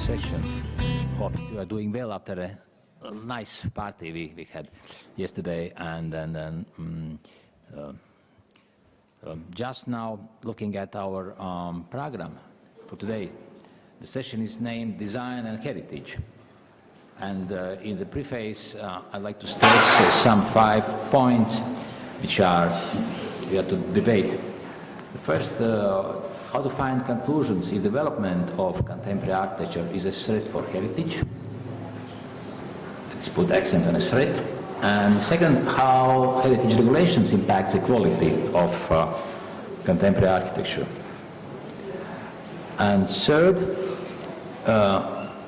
session. Hope you are doing well after a nice party we had yesterday, and then just now looking at our program for today. The session is named Design and Heritage, and in the preface I'd like to stress some 5 points which we have to debate. The first, how to find conclusions if development of contemporary architecture is a threat for heritage. Let's put accent on a threat. And second, how heritage regulations impact the quality of contemporary architecture. And third,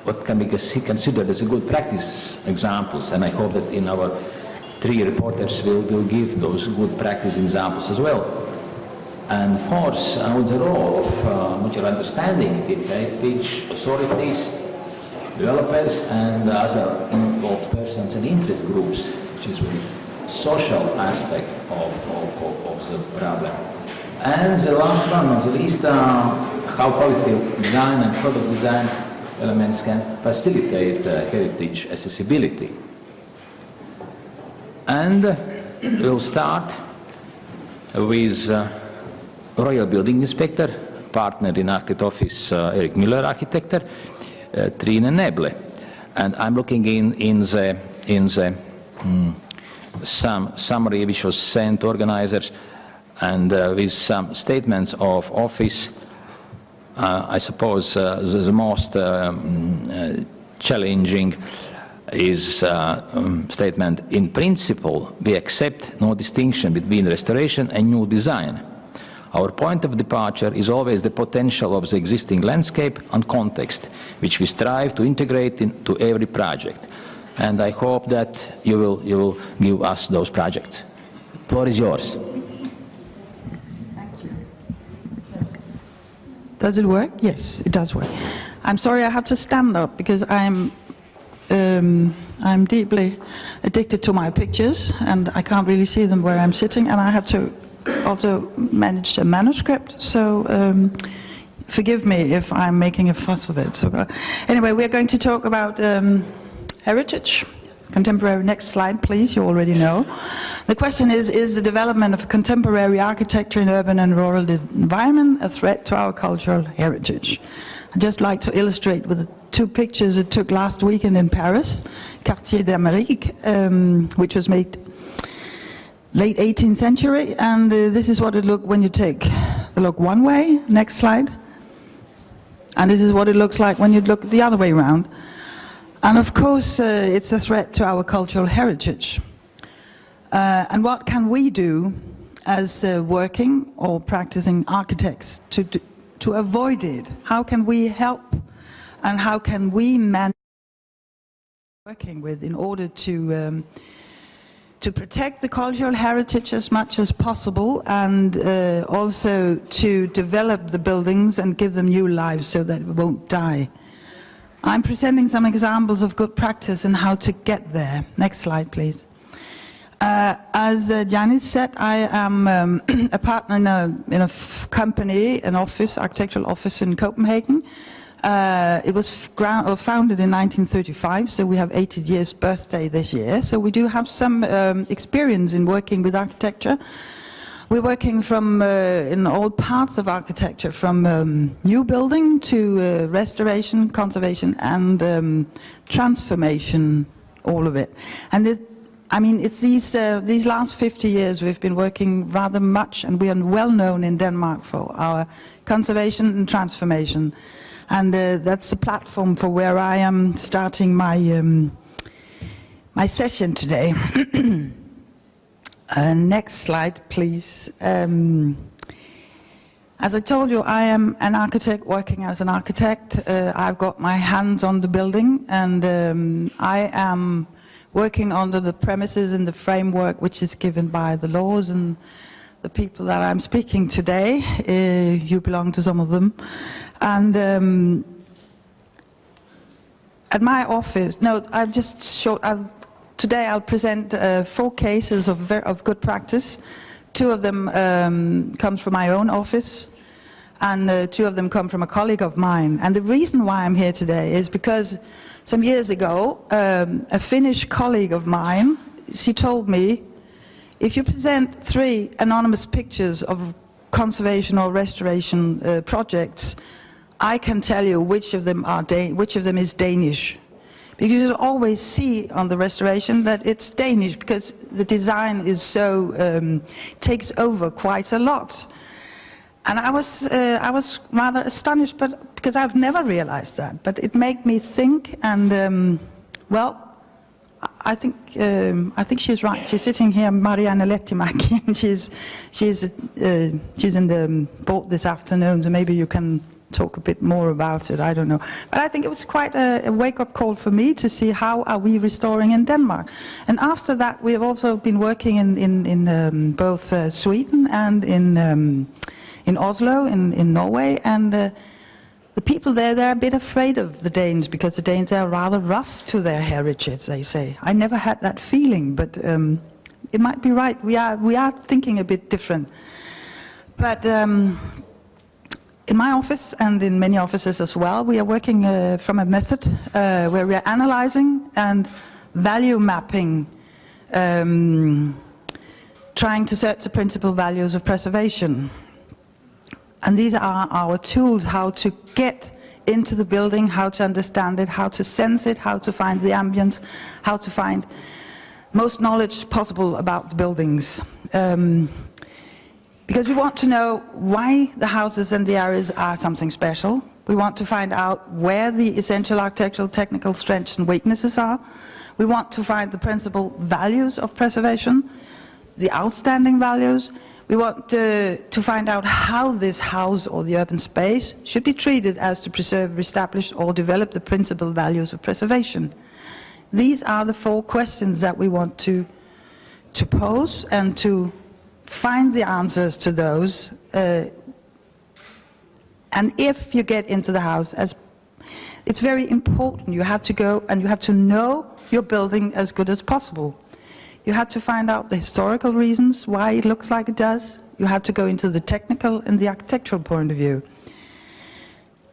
what can be considered as a good practice examples, and I hope that in our 3 reporters will give those good practice examples as well. And fourth, what the role of mutual understanding between heritage authorities, developers, and other involved persons and interest groups, which is the social aspect of the problem. And the last one, not the least, how quality design and product design elements can facilitate heritage accessibility. And we'll start with Royal Building Inspector, partner in Architect Office, Erik Müller Architecture, Trine Neble. And I'm looking in the some summary which was sent to organizers, and with some statements of office. I suppose the most challenging is statement, in principle, we accept no distinction between restoration and new design. Our point of departure is always the potential of the existing landscape and context, which we strive to integrate into every project. And I hope that you will give us those projects. The floor is yours. Thank you. Does it work? Yes, it does work. I'm sorry I have to stand up because I'm deeply addicted to my pictures, and I can't really see them where I'm sitting, and I have to also manage a manuscript, so forgive me if I'm making a fuss of it. So, anyway, we're going to talk about heritage, contemporary. Next slide, please. You already know. The question is the development of contemporary architecture in urban and rural environment a threat to our cultural heritage? I'd just like to illustrate with 2 pictures it took last weekend in Paris, Quartier d'Amérique, which was made late 18th century, and this is what it looked when you take the look one way. Next slide. And this is what it looks like when you look the other way around. And of course, it's a threat to our cultural heritage. And what can we do as working or practicing architects to avoid it? How can we help, and how can we manage working with in order to protect the cultural heritage as much as possible, and also to develop the buildings and give them new lives so that it won't die? I'm presenting some examples of good practice and how to get there. Next slide, please. As Jānis said, I am a partner in a company, an office, architectural office in Copenhagen. It was founded in 1935, so we have 80 years birthday this year. So we do have some experience in working with architecture. We're working from in all parts of architecture, from new building to restoration, conservation, and transformation, all of it. And I mean, it's these last 50 years we've been working rather much, and we are well known in Denmark for our conservation and transformation. And that's the platform for where I am starting my my session today. Next slide, please. As I told you, I am an architect working as an architect. I've got my hands on the building, and I am working under the premises and the framework which is given by the laws and the people that I'm speaking today. You belong to some of them. And at my office, today I'll present 4 cases of good practice. 2 of them comes from my own office, and 2 of them come from a colleague of mine. And the reason why I'm here today is because some years ago, a Finnish colleague of mine, she told me, if you present 3 anonymous pictures of conservation or restoration projects, I can tell you which of them is Danish. Because you always see on the restoration that it's Danish, because the design is so takes over quite a lot. And I was rather astonished, but because I've never realized that. But it made me think, and well, I think she's right. She's sitting here, Marianne Lehtimäki, and she's in the board this afternoon. So maybe you can talk a bit more about it. I don't know, but I think it was quite a wake-up call for me to see how are we restoring in Denmark. And after that, we have also been working in both Sweden and in Oslo, in Norway, and the people there, they're a bit afraid of the Danes, because the Danes are rather rough to their heritage, they say. I never had that feeling, but it might be right. We are thinking a bit different. But in my office, and in many offices as well, we are working from a method where we are analyzing and value mapping, trying to search the principal values of preservation. And these are our tools, how to get into the building, how to understand it, how to sense it, how to find the ambience, how to find most knowledge possible about the buildings. Because we want to know why the houses and the areas are something special. We want to find out where the essential architectural technical strengths and weaknesses are. We want to find the principal values of preservation, the outstanding values. We want to find out how this house or the urban space should be treated as to preserve, establish, or develop the principal values of preservation. These are the 4 questions that we want to pose and to find the answers to those. And if you get into the house, it's very important. You have to go and you have to know your building as good as possible. You have to find out the historical reasons why it looks like it does. You have to go into the technical and the architectural point of view.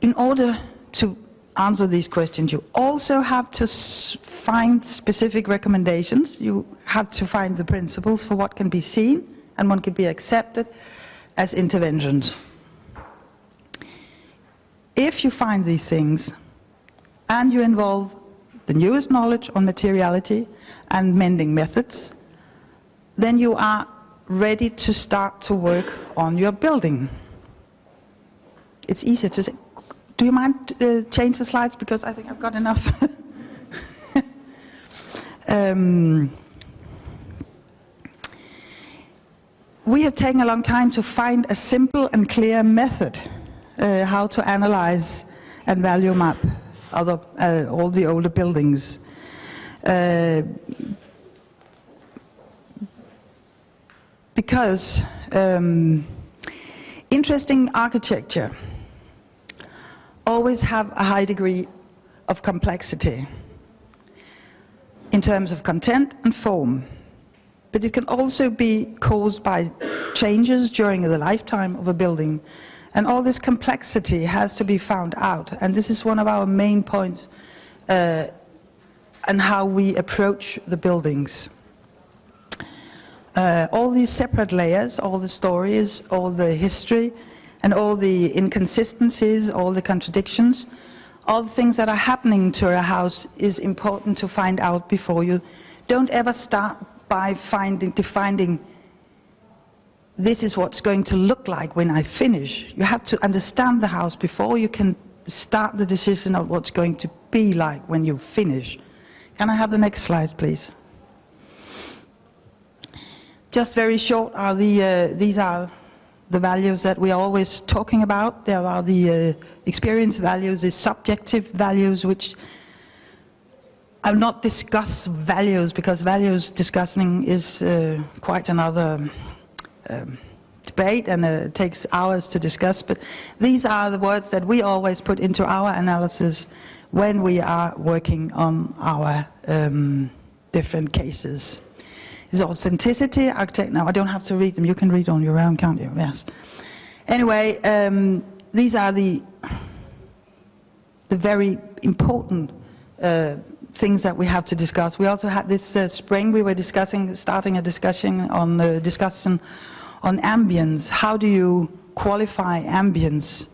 In order to answer these questions, you also have to find specific recommendations. You have to find the principles for what can be seen and what can be accepted as interventions. If you find these things and you involve the newest knowledge on materiality and mending methods, then you are ready to start to work on your building. It's easier to say. Do you mind change the slides, because I think I've got enough. We have taken a long time to find a simple and clear method how to analyze and value map all the older buildings. Because interesting architecture always have a high degree of complexity in terms of content and form. But it can also be caused by changes during the lifetime of a building. And all this complexity has to be found out. And this is one of our main points and how we approach the buildings. All these separate layers, all the stories, all the history, and all the inconsistencies, all the contradictions, all the things that are happening to a house is important to find out before you. Don't ever start by defining this is what's going to look like when I finish. You have to understand the house before you can start the decision of what's going to be like when you finish. Can I have the next slide, please? Just very short, these are the values that we are always talking about. There are the experience values, the subjective values, which I will not discuss values, because values discussing is quite another debate, and it takes hours to discuss. But these are the words that we always put into our analysis when we are working on our different cases. There's authenticity, architect. Now I don't have to read them. You can read on your own, can't you? Yes. Anyway, these are the very important things that we have to discuss. We also had this spring, we were starting a discussion on ambience. How do you qualify ambience?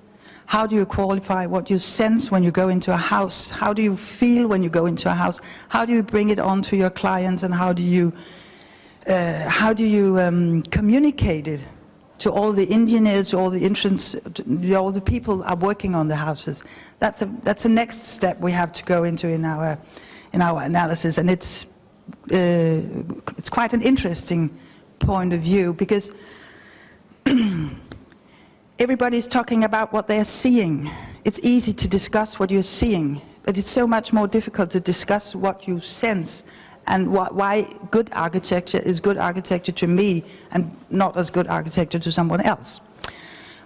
How do you qualify what you sense when you go into a house? How do you feel when you go into a house? How do you bring it on to your clients, and how do you communicate it to all the engineers, to all the entrance, to all the people who are working on the houses? That's the next step we have to go into in our analysis, and it's quite an interesting point of view, because everybody's talking about what they're seeing. It's easy to discuss what you're seeing, but it's so much more difficult to discuss what you sense, and why good architecture is good architecture to me and not as good architecture to someone else.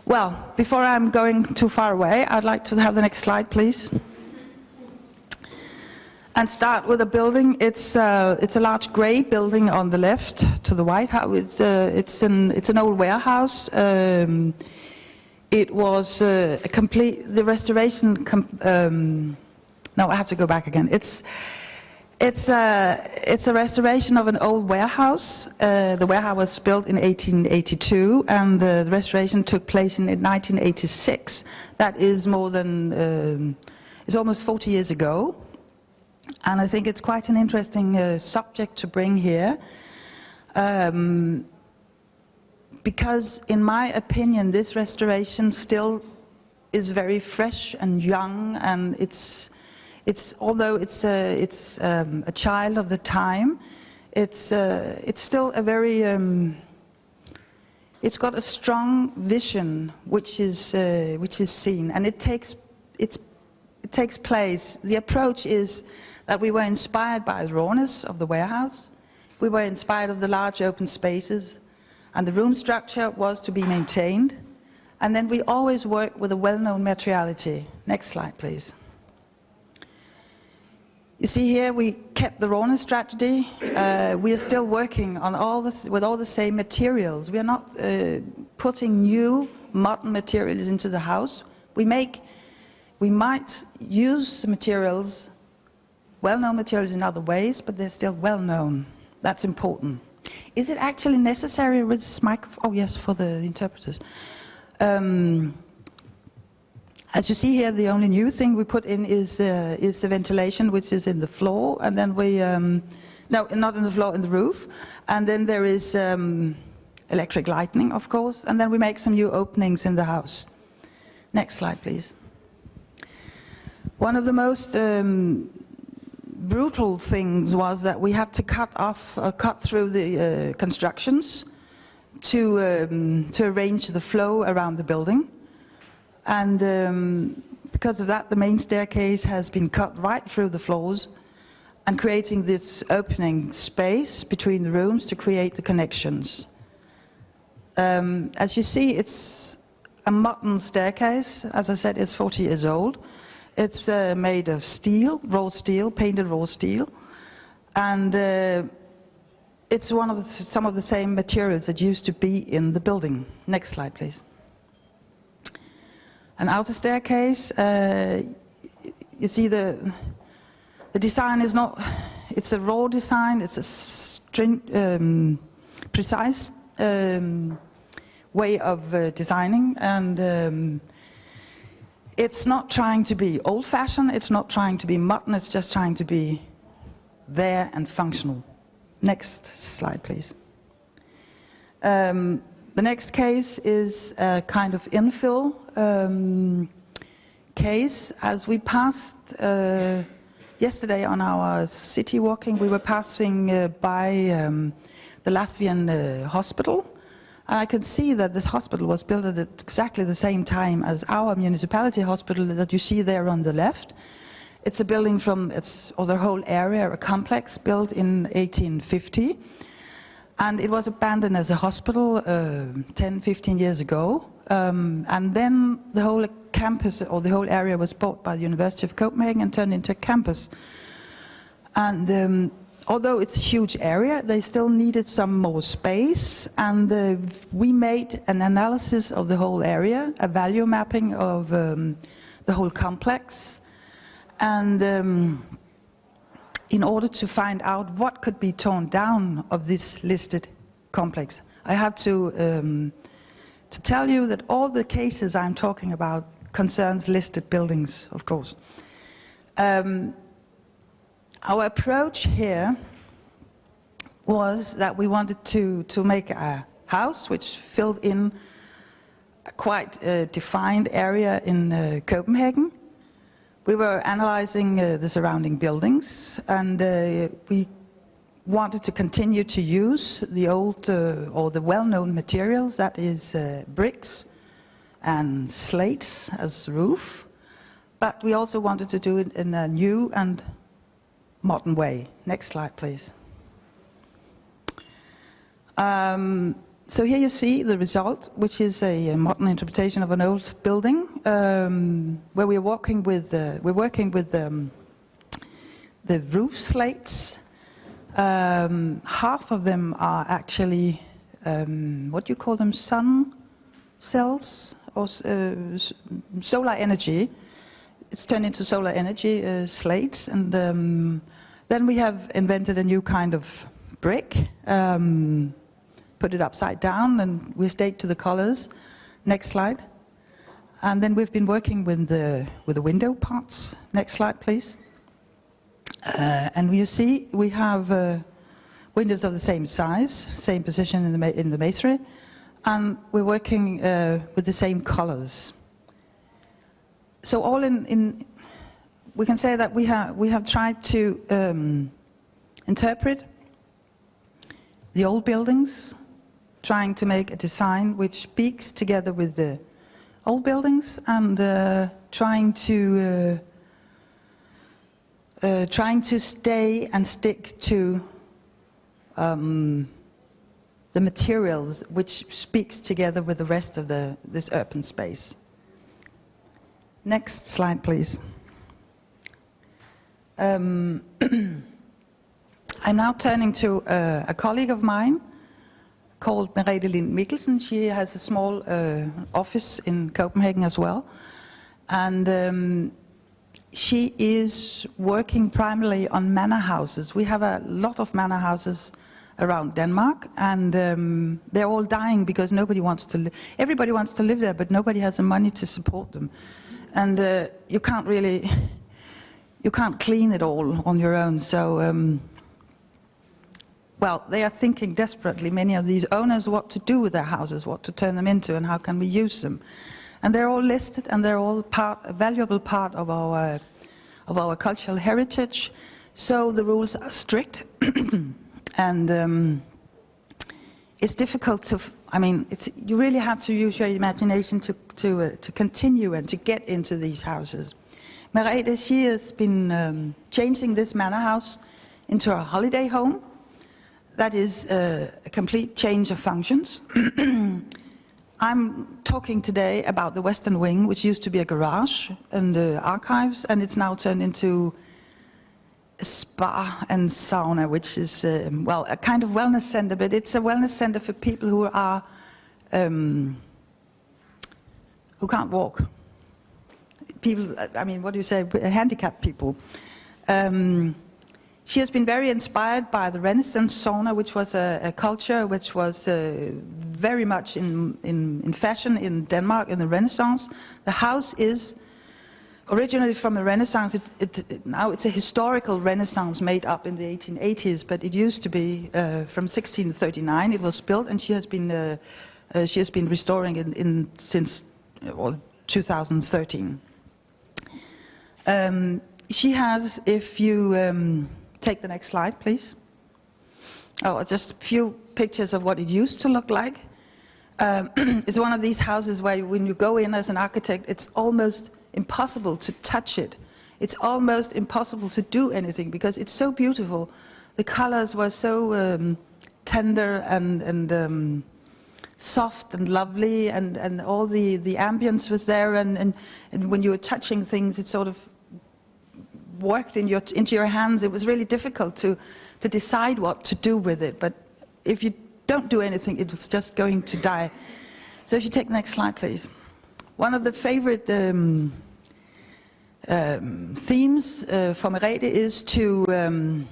Well, before I'm going too far away, I'd like to have the next slide, please. And start with a building. It's a large grey building on the left to the White House. It's an old warehouse. It was the restoration. No, I have to go back again. It's a restoration of an old warehouse. The warehouse was built in 1882, and the restoration took place in 1986. That is more than, it's almost 40 years ago. And I think it's quite an interesting subject to bring here. Because in my opinion, this restoration still is very fresh and young, and although it's a child of the time, it's still a very it's got a strong vision which is seen, and it takes place. The approach is that we were inspired by the rawness of the warehouse. We were inspired of the large open spaces, and the room structure was to be maintained. And then we always work with a well-known materiality. Next slide, please. You see here we kept the rawness strategy. We are still working on with all the same materials. We are not putting new modern materials into the house. We might use materials, well-known materials in other ways, but they're still well-known. That's important. Is it actually necessary with this microphone? Oh yes, for the interpreters. As you see here, the only new thing we put in is the ventilation, which is in the floor, and then we, no, not in the floor, in the roof. And then there is electric lighting, of course, and then we make some new openings in the house. Next slide, please. One of the most brutal things was that we had to cut through the constructions to arrange the flow around the building. And because of that, the main staircase has been cut right through the floors, and creating this opening space between the rooms to create the connections. As you see, it's a modern staircase. As I said, it's 40 years old. It's made of steel, raw steel, painted raw steel, and it's some of the same materials that used to be in the building. Next slide, please. An outer staircase. You see the design is not. It's a raw design. It's a precise way of designing, and it's not trying to be old-fashioned, it's not trying to be modern, it's just trying to be there and functional. Next slide, please. The next case is a kind of infill case. As we passed yesterday on our city walking, we were passing by the Latvian hospital. And I could see that this hospital was built at exactly the same time as our municipality hospital that you see there on the left. It's a building or the whole area, a complex built in 1850. And it was abandoned as a hospital 10, 15 years ago. And then the whole campus, or the whole area, was bought by the University of Copenhagen and turned into a campus. And although it's a huge area, they still needed some more space, and we made an analysis of the whole area, a value mapping of the whole complex, and in order to find out what could be torn down of this listed complex. I have to tell you that all the cases I'm talking about concerns listed buildings, of course. Our approach here was that we wanted to make a house which filled in a quite defined area in Copenhagen. We were analyzing the surrounding buildings, and we wanted to continue to use the old or the well-known materials, that is bricks and slates as roof, but we also wanted to do it in a new and modern way. Next slide, please. So here you see the result, which is a modern interpretation of an old building, where we're working with the roof slates. Half of them are actually what do you call them? Sun cells or solar energy. It's turned into solar energy slates, and then we have invented a new kind of brick. Put it upside down, and we stayed to the colors. Next slide. And then we've been working with the window parts. Next slide, please. And you see we have windows of the same size, same position in the masonry, and we're working with the same colors. So all in we can say that we have tried to interpret the old buildings, trying to make a design which speaks together with the old buildings, and trying to stay and stick to the materials which speaks together with the rest of this urban space. Next slide, please. I'm now turning to a colleague of mine called Merete Lind Mikkelsen. She has a small office in Copenhagen as well, and she is working primarily on manor houses. We have a lot of manor houses around Denmark, and they're all dying because nobody wants to live. Everybody wants to live there, but nobody has the money to support them, and you can't really, you can't clean it all on your own. So. Well, they are thinking desperately, many of these owners, what to do with their houses, what to turn them into, and how can we use them. And they're all listed, and they're all a valuable part of our cultural heritage. So the rules are strict, and it's difficult to. I mean, you really have to use your imagination to continue and to get into these houses. Merete, she has been changing this manor house into a holiday home. That is a complete change of functions. I'm talking today about the western wing, which used to be a garage and archives, and it's now turned into a spa and sauna, which is, well, a kind of wellness center, but it's a wellness center for people who are, who can't walk. People, I mean, what do you say, handicapped people. She has been very inspired by the Renaissance sauna, which was a culture which was very much in fashion in Denmark in the Renaissance. The house is originally from the Renaissance. Now it's a historical Renaissance made up in the 1880s, but it used to be from 1639. It was built, and she has been restoring it since 2013. She has, if you take the next slide, please. Oh, just a few pictures of what it used to look like. It's one of these houses where when you go in as an architect, it's almost impossible to touch it. It's almost impossible to do anything because it's so beautiful. The colors were so tender and soft and lovely, and all the ambience was there, and when you were touching things, it sort of worked into your hands, it was really difficult to decide what to do with it. But if you don't do anything, it's just going to die. So if you take the next slide, please. One of the favorite themes for Merete is to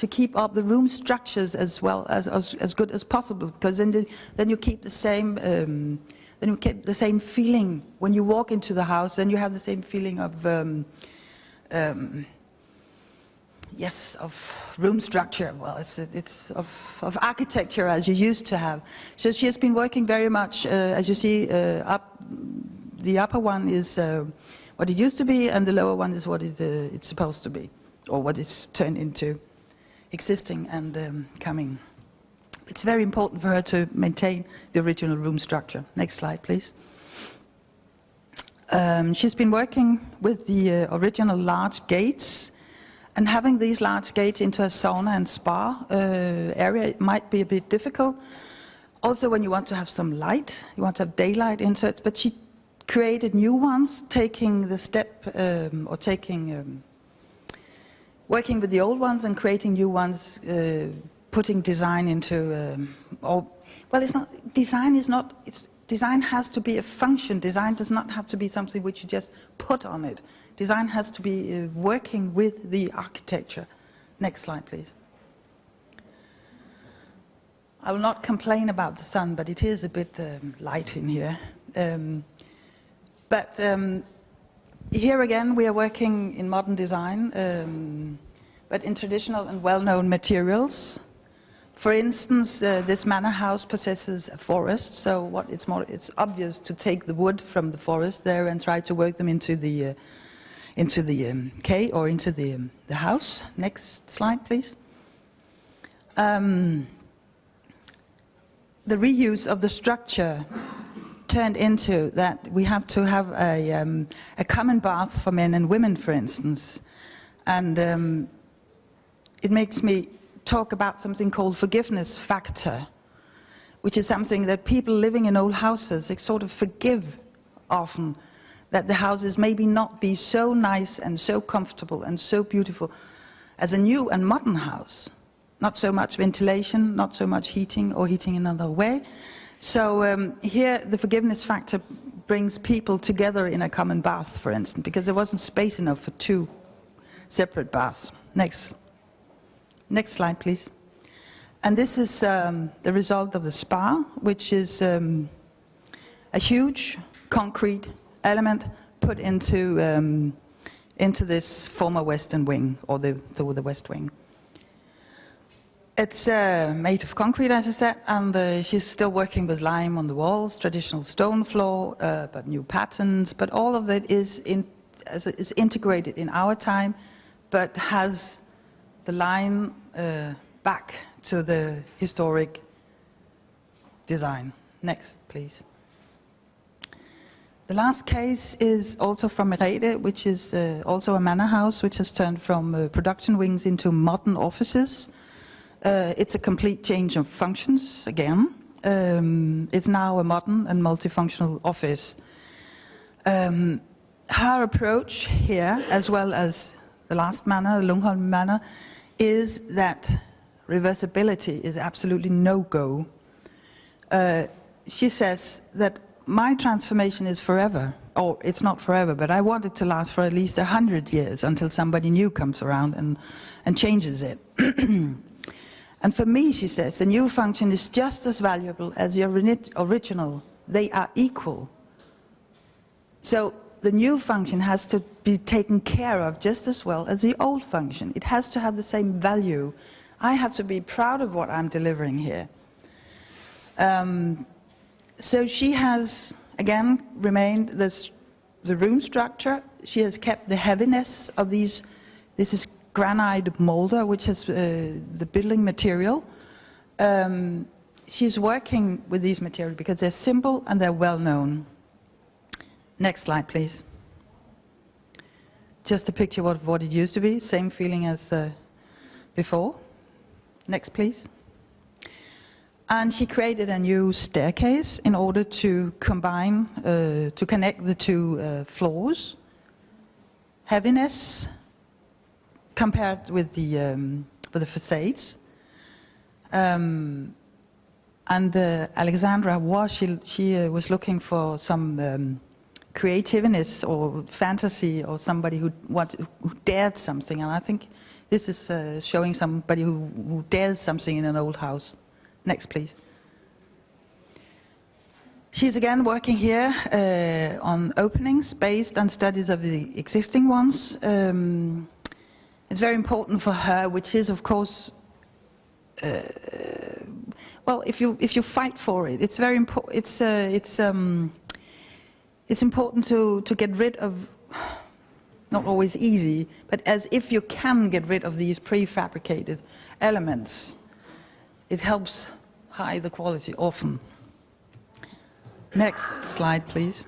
keep up the room structures as well as good as possible, because then you keep the same feeling when you walk into the house. Then you have the same feeling of of room structure. Well, it's of architecture as you used to have. So she has been working very much, as you see, the upper one is what it used to be, and the lower one is what it's supposed to be, or what it's turned into, existing and coming. It's very important for her to maintain the original room structure. Next slide, please. She's been working with the original large gates, and having these large gates into a sauna and spa area might be a bit difficult. Also, when you want to have some light, you want to have daylight into it, but she created new ones, taking the step, working with the old ones and creating new ones, putting design into, design has to be a function. Design does not have to be something which you just put on it. Design has to be working with the architecture. Next slide, please. I will not complain about the sun, but it is a bit light in here. Here again, we are working in modern design, but in traditional and well-known materials. For instance, this manor house possesses a forest, so it's obvious to take the wood from the forest there and try to work them into the quay or into the house. Next slide, please. The reuse of the structure turned into that we have to have a common bath for men and women, for instance. And it makes me talk about something called forgiveness factor, which is something that people living in old houses, they sort of forgive often that the houses maybe not be so nice and so comfortable and so beautiful as a new and modern house. Not so much ventilation, not so much heating, or heating another way. So here the forgiveness factor brings people together in a common bath, for instance, because there wasn't space enough for two separate baths. Next slide, please. And this is the result of the spa, which is a huge concrete element put into this former western wing, or the west wing. It's made of concrete, as I said, and she's still working with lime on the walls, traditional stone floor, but new patterns. But all of that is integrated in our time, but has the line back to the historic design. Next, please. The last case is also from Merete, which is also a manor house, which has turned from production wings into modern offices. It's a complete change of functions again. It's now a modern and multifunctional office. Her approach here, as well as the last manor, Lungholm Manor, is that reversibility is absolutely no-go. She says that my transformation is forever, or it's not forever, but I want it to last for at least 100 years until somebody new comes around and changes it. And for me, she says, the new function is just as valuable as the original. They are equal. So the new function has to be taken care of just as well as the old function. It has to have the same value. I have to be proud of what I'm delivering here. So she has, again, remained the room structure. She has kept the heaviness of these. This is granite molder, which has the building material. She's working with these materials because they're simple and they're well known. Next slide, please. Just a picture of what it used to be, same feeling as before. Next, please. And she created a new staircase in order to combine, to connect the two floors. Heaviness, compared with the facades. And Alexandra she was looking for some creativeness or fantasy or somebody who dared something, and I think this is showing somebody who dares something in an old house. Next, please. She's again working here on openings based on studies of the existing ones. It's very important for her, which is, of course, well, if you fight for it, it's very important. It's important to get rid of, not always easy, but as if you can get rid of these prefabricated elements, it helps high the quality often. Next slide, please.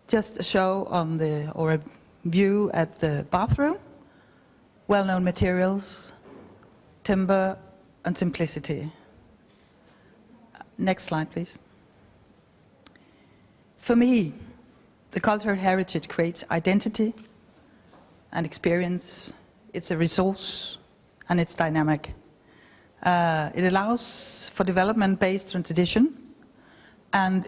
Just a show on or a view at the bathroom. Well-known materials, timber and simplicity. Next slide, please. For me, the cultural heritage creates identity and experience. It's a resource and it's dynamic. It allows for development based on tradition and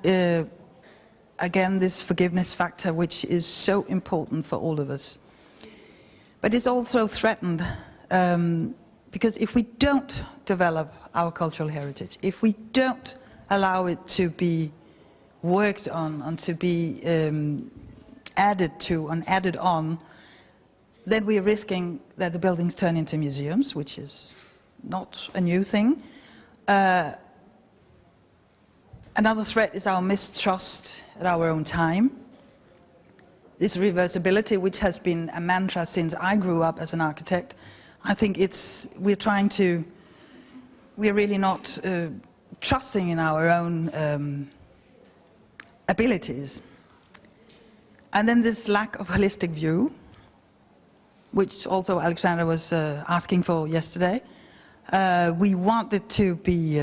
again this forgiveness factor, which is so important for all of us. But it's also threatened because if we don't develop our cultural heritage, if we don't allow it to be worked on and to be added to and added on, then we are risking that the buildings turn into museums, which is not a new thing. Another threat is our mistrust at our own time. This reversibility, which has been a mantra since I grew up as an architect, I think we're really not trusting in our own abilities. And then this lack of holistic view, which also Alexandra was asking for yesterday. We want it to be,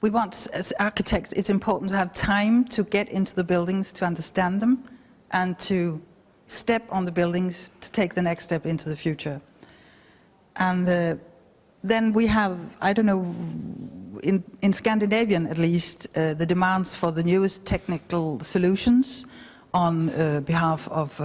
we want, as architects, it's important to have time to get into the buildings, to understand them, and to step on the buildings to take the next step into the future. And then we have, I don't know, in Scandinavian at least, the demands for the newest technical solutions on behalf of,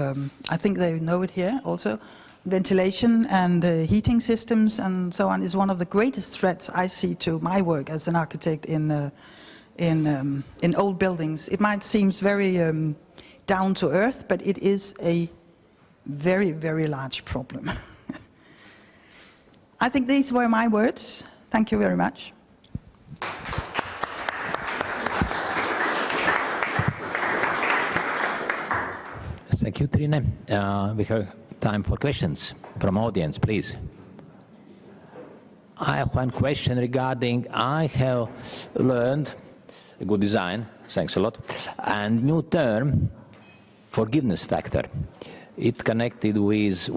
I think they know it here also, ventilation and heating systems and so on is one of the greatest threats I see to my work as an architect in old buildings. It might seem very down to earth, but it is a very, very large problem. I think these were my words. Thank you very much. Thank you, Trine. We have time for questions from audience, please. I have one question regarding, I have learned good design, thanks a lot, and new term, forgiveness factor. It connected with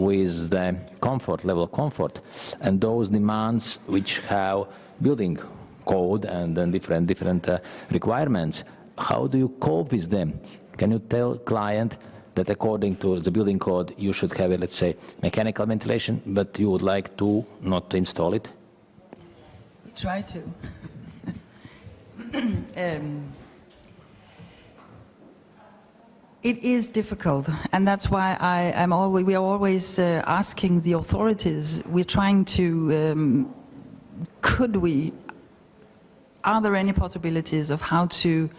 the comfort, level of comfort, and those demands which have building code and then different requirements. How do you cope with them? Can you tell client that according to the building code you should have, let's say, mechanical ventilation, but you would like to not to install it? We try to. It is difficult, and that's why we are always asking the authorities. We're trying to, are there any possibilities of how to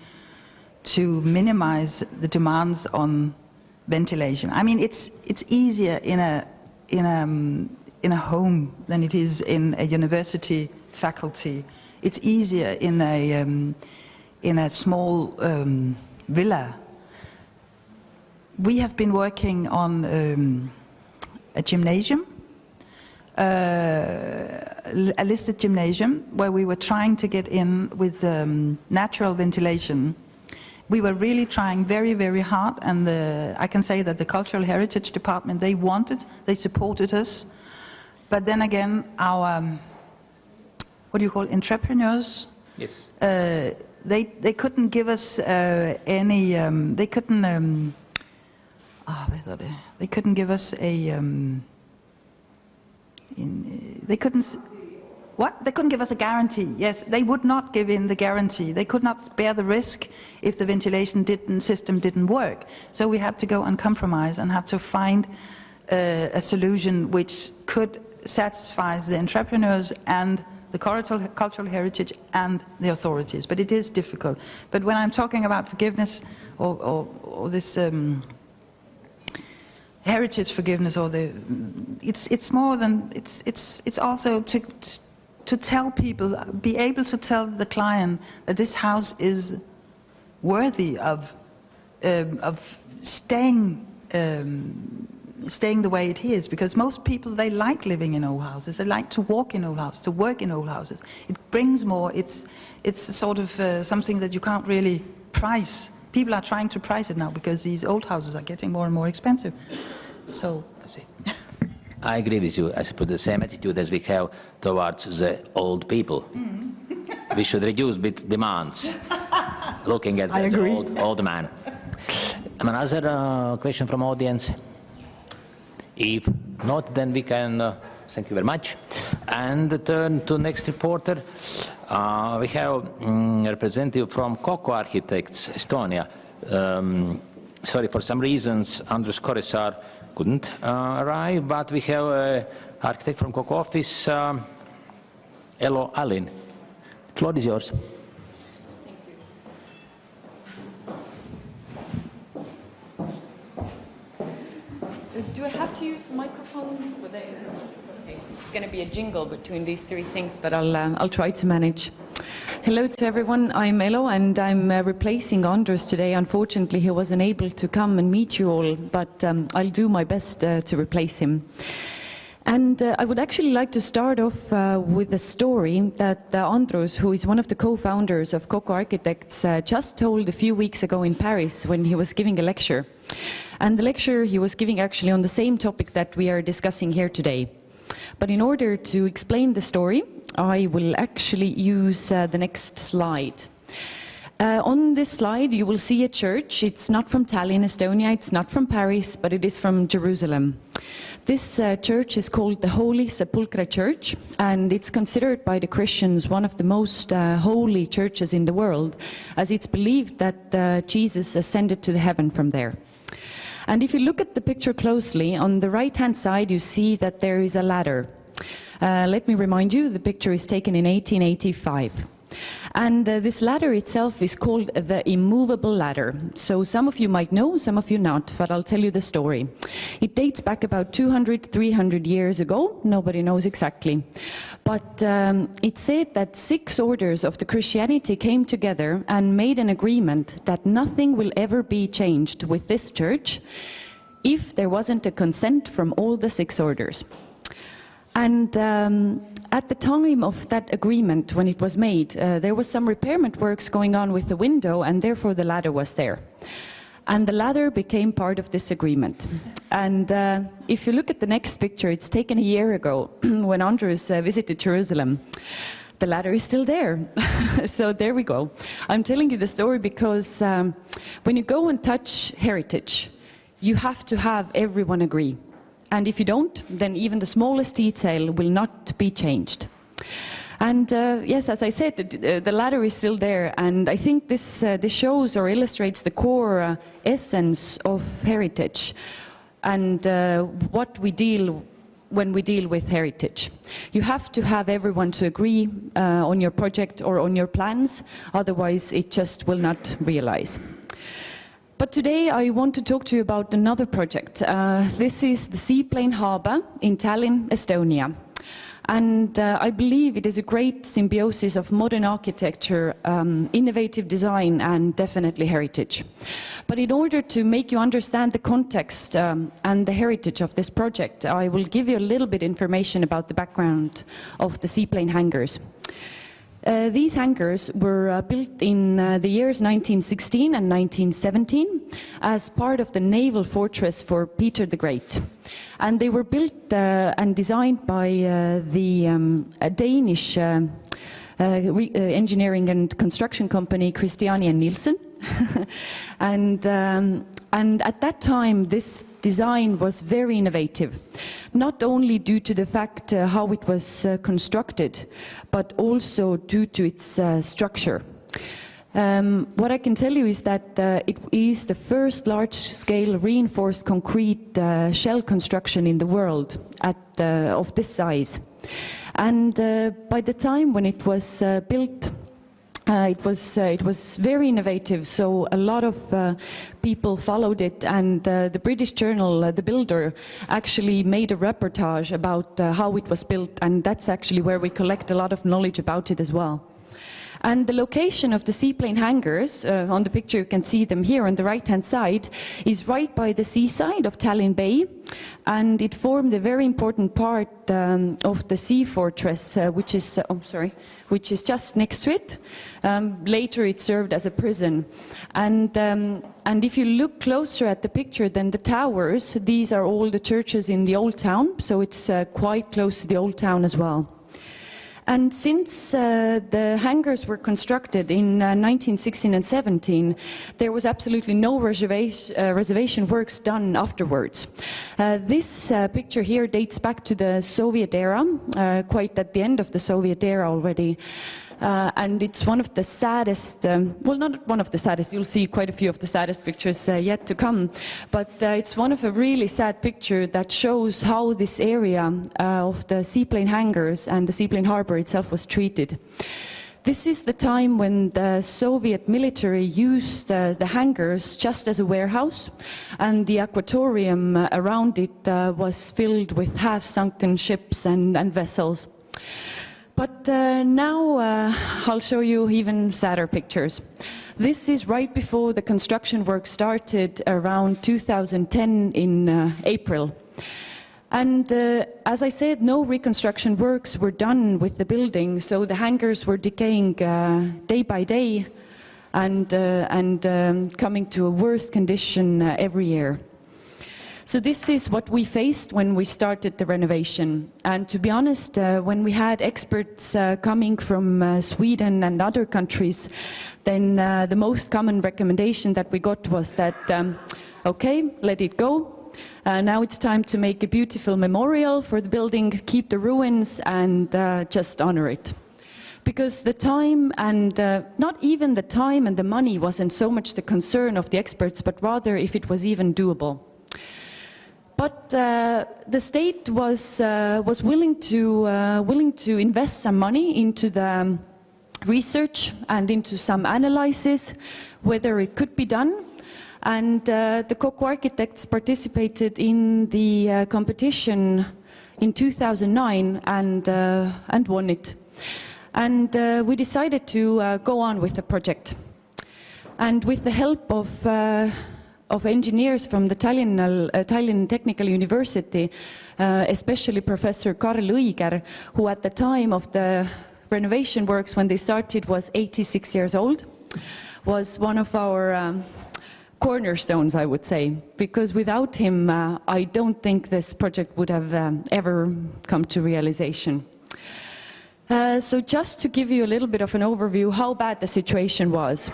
minimize the demands on ventilation? I mean, it's easier in a home than it is in a university faculty. It's easier in a small villa. We have been working on a gymnasium, a listed gymnasium, where we were trying to get in with natural ventilation. We were really trying very, very hard, and I can say that the Cultural Heritage Department, they supported us. But then again, our, what do you call it, entrepreneurs? Yes. They couldn't give us any, they couldn't They couldn't give us a... they couldn't... What? They couldn't give us a guarantee. Yes, they would not give in the guarantee. They could not bear the risk if the ventilation system didn't work. So we had to go and compromise and have to find a solution which could satisfy the entrepreneurs and the cultural heritage and the authorities. But it is difficult. But when I'm talking about forgiveness or this heritage forgiveness, or it's more than it's also to tell people, be able to tell the client that this house is worthy of staying the way it is, because most people, they like living in old houses. They like to walk in old houses, to work in old houses. It brings more. It's sort of something that you can't really price. People are trying to price it now because these old houses are getting more and more expensive. So. I agree with you. I suppose the same attitude as we have towards the old people. We should reduce bit demands, looking at the old man. Another question from audience? If not, then we can, thank you very much. And turn to next reporter. We have a representative from KOKO Architects, Estonia. Sorry, for some reasons, Andrus Koresaar couldn't arrive, but we have an architect from KOKO office, Åsa Dahlin. The floor is yours. Do I have to use the microphone? Okay. It's going to be a jingle between these three things, but I'll try to manage. Hello to everyone. I'm Elo, and I'm replacing Andrus today. Unfortunately, he wasn't able to come and meet you all, but I'll do my best to replace him. And I would actually like to start off with a story that Andrus, who is one of the co-founders of KOKO Architects, just told a few weeks ago in Paris when he was giving a lecture. And the lecture he was giving actually on the same topic that we are discussing here today. But in order to explain the story, I will actually use the next slide. On this slide, you will see a church. It's not from Tallinn, Estonia, it's not from Paris, but it is from Jerusalem. This church is called the Holy Sepulchre Church, and it's considered by the Christians one of the most holy churches in the world, as it's believed that Jesus ascended to heaven from there. And if you look at the picture closely, on the right-hand side, you see that there is a ladder. Let me remind you, the picture is taken in 1885. And this ladder itself is called the immovable ladder. So some of you might know, some of you not, but I'll tell you the story. It dates back about 200, 300 years ago. Nobody knows exactly. But it's said that 6 orders of the Christianity came together and made an agreement that nothing will ever be changed with this church if there wasn't a consent from all the 6 orders. And at the time of that agreement, when it was made, there was some repairment works going on with the window, and therefore the ladder was there. And the ladder became part of this agreement. And if you look at the next picture, it's taken a year ago when Andrus visited Jerusalem. The ladder is still there. So there we go. I'm telling you the story because when you go and touch heritage, you have to have everyone agree. And if you don't, then even the smallest detail will not be changed. And yes, as I said, the ladder is still there, and I think this shows or illustrates the core essence of heritage and what we deal when we deal with heritage. You have to have everyone to agree on your project or on your plans, otherwise it just will not realize. But today I want to talk to you about another project. This is the Seaplane Harbour in Tallinn, Estonia. And I believe it is a great symbiosis of modern architecture, innovative design, and definitely heritage. But in order to make you understand the context and the heritage of this project, I will give you a little bit information about the background of the seaplane hangars. These hangars were built in the years 1916 and 1917 as part of the naval fortress for Peter the Great. And they were built and designed by the Danish engineering and construction company Christiani and Nielsen. And And at that time, this design was very innovative, not only due to the fact how it was constructed, but also due to its structure. What I can tell you is that it is the first large-scale reinforced concrete shell construction in the world of this size. And by the time when it was built, it was very innovative, so a lot of people followed it, and the British journal, The Builder, actually made a reportage about how it was built, and that's actually where we collect a lot of knowledge about it as well. And the location of the seaplane hangars, on the picture you can see them here on the right-hand side, is right by the seaside of Tallinn Bay, and it formed a very important part of the sea fortress, which is just next to it. Later it served as a prison. And if you look closer at the picture, then the towers, these are all the churches in the old town, so it's quite close to the old town as well. And since the hangars were constructed in 1916 and 17, there was absolutely no reservation works done afterwards. This picture here dates back to the Soviet era, quite at the end of the Soviet era already. And it's one of the saddest, well, not one of the saddest, you'll see quite a few of the saddest pictures yet to come, but it's one of a really sad picture that shows how this area of the seaplane hangars and the seaplane harbor itself was treated. This is the time when the Soviet military used the hangars just as a warehouse, and the aquatorium around it was filled with half-sunken ships and vessels. But now I'll show you even sadder pictures. This is right before the construction work started around 2010 in April. And as I said, no reconstruction works were done with the building, so the hangars were decaying day by day and coming to a worse condition every year. So this is what we faced when we started the renovation. And to be honest, when we had experts coming from Sweden and other countries, then the most common recommendation that we got was that, okay, let it go. Now it's time to make a beautiful memorial for the building, keep the ruins, and just honor it. Because the time and, not even the time and the money wasn't so much the concern of the experts, but rather if it was even doable. But the state was willing to invest some money into the research and into some analysis, whether it could be done. And the KOKO architects participated in the competition in 2009 and won it. And we decided to go on with the project. And with the help of engineers from the Tallinn Technical University, especially Professor Karl Õiger, who at the time of the renovation works when they started was 86 years old, was one of our cornerstones, I would say, because without him I don't think this project would have ever come to realization. So just to give you a little bit of an overview how bad the situation was.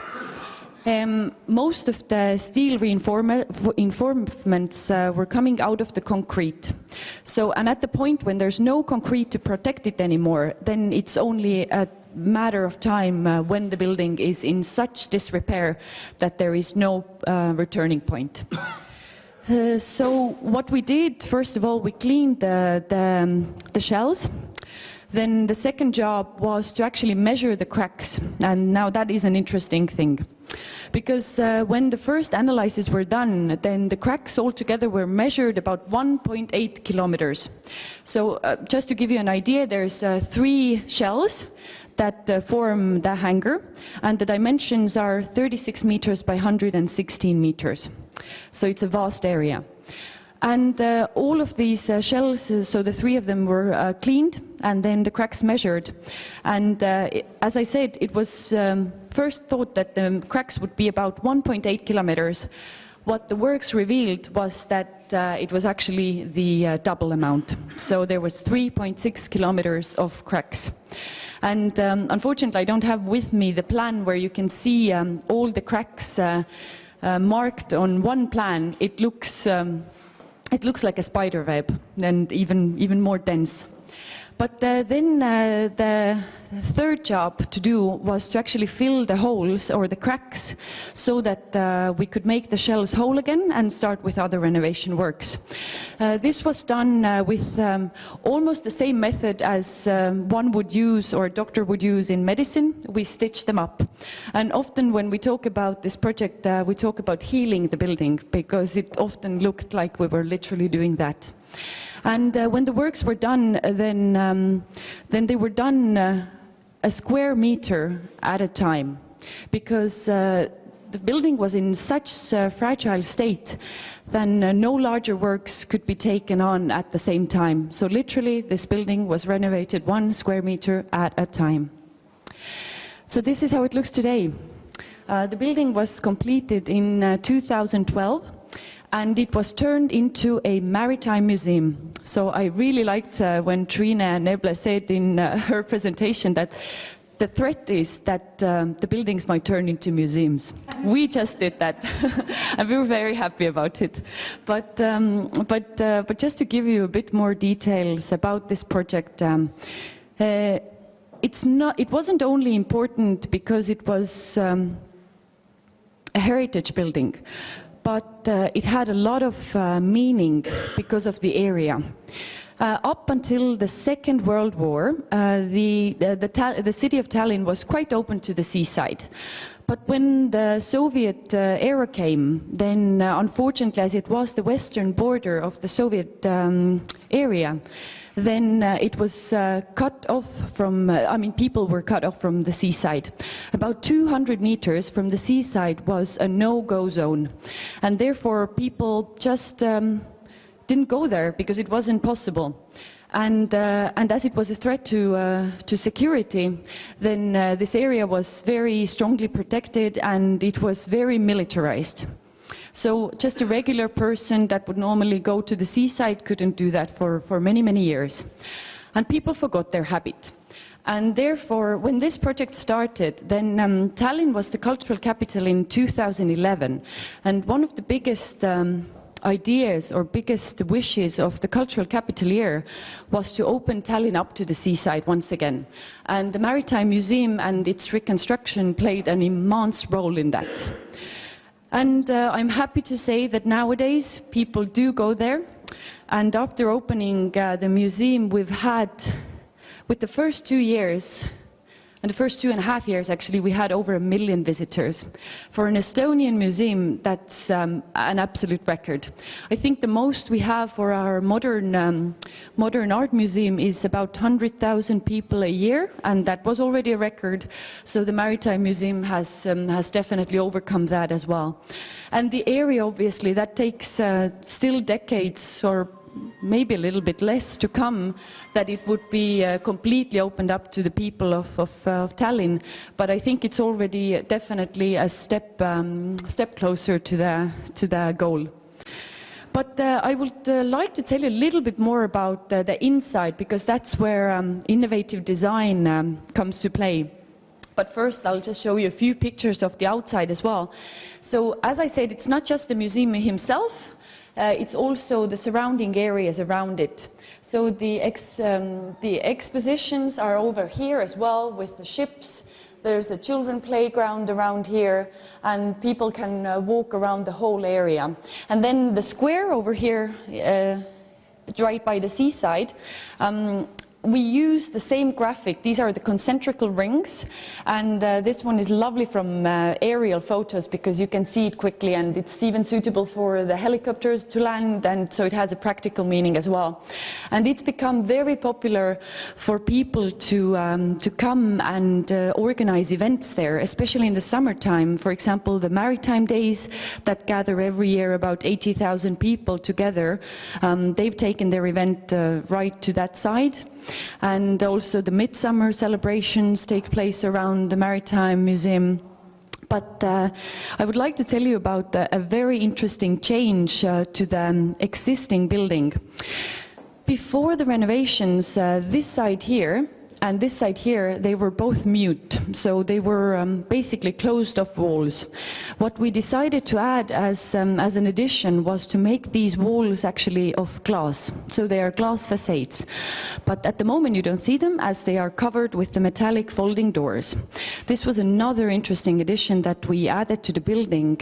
Most of the steel reinforcements were coming out of the concrete. So, and at the point when there's no concrete to protect it anymore, then it's only a matter of time when the building is in such disrepair that there is no returning point. So what we did, first of all, we cleaned the shells. Then the second job was to actually measure the cracks, and now that is an interesting thing. Because when the first analyses were done, then the cracks altogether were measured about 1.8 kilometers. So just to give you an idea, there's 3 shells that form the hangar, and the dimensions are 36 meters by 116 meters. So it's a vast area. And all of these shells, so the 3 of them were cleaned and then the cracks measured. And as I said, it was first thought that the cracks would be about 1.8 kilometers. What the works revealed was that it was actually the double amount. So there was 3.6 kilometers of cracks. And unfortunately, I don't have with me the plan where you can see all the cracks marked on one plan, it looks like a spider web and even more dense. But then the third job to do was to actually fill the holes or the cracks so that we could make the shells whole again and start with other renovation works. This was done with almost the same method as one would use or a doctor would use in medicine. We stitch them up. And often when we talk about this project, we talk about healing the building because it often looked like we were literally doing that. And when the works were done, then they were done a square meter at a time, because the building was in such a fragile state that no larger works could be taken on at the same time. So literally, this building was renovated 1 square meter at a time. So this is how it looks today. The building was completed in 2012. And it was turned into a maritime museum. So I really liked when Trine Neble said in her presentation that the threat is that the buildings might turn into museums. We just did that, and we were very happy about it. But just to give you a bit more details about this project, it wasn't only important because it was a heritage building, but it had a lot of meaning because of the area. Up until the Second World War, the city of Tallinn was quite open to the seaside. But when the Soviet era came, then unfortunately, as it was the western border of the Soviet area, then it was cut off from, people were cut off from the seaside. About 200 meters from the seaside was a no-go zone. And therefore, people just didn't go there because it wasn't possible. And as it was a threat to security, then this area was very strongly protected and it was very militarized. So just a regular person that would normally go to the seaside couldn't do that for many, many years. And people forgot their habit. And therefore, when this project started, then Tallinn was the cultural capital in 2011. And one of the biggest ideas or biggest wishes of the cultural capital year was to open Tallinn up to the seaside once again. And the Maritime Museum and its reconstruction played an immense role in that. And I'm happy to say that nowadays people do go there. And after opening the museum, we've had, with the first 2 years, and the first 2.5 years actually, we had over 1 million visitors. For an Estonian museum, that's an absolute record. I think the most we have for our modern art museum is about 100,000 people a year, and that was already a record. So the Maritime Museum has definitely overcome that as well. And the area, obviously, that takes still decades or maybe a little bit less to come, that it would be completely opened up to the people of Tallinn. But I think it's already definitely a step closer to the goal. But I would like to tell you a little bit more about the inside, because that's where innovative design comes to play. But first, I'll just show you a few pictures of the outside as well. So, as I said, it's not just the museum himself, it's also the surrounding areas around it. So the expositions are over here as well with the ships. There's a children playground around here, and people can walk around the whole area. And then the square over here, right by the seaside, we use the same graphic. These are the concentrical rings, and this one is lovely from aerial photos because you can see it quickly, and it's even suitable for the helicopters to land, and so it has a practical meaning as well. And it's become very popular for people to come and organize events there, especially in the summertime. For example, the Maritime Days that gather every year about 80,000 people together. They've taken their event right to that side. And also the midsummer celebrations take place around the Maritime Museum. But I would like to tell you about a very interesting change to the existing building. Before the renovations, this side here and this side here, they were both mute, so they were basically closed-off walls. What we decided to add as an addition was to make these walls actually of glass, so they are glass facades. But at the moment you don't see them, as they are covered with the metallic folding doors. This was another interesting addition that we added to the building.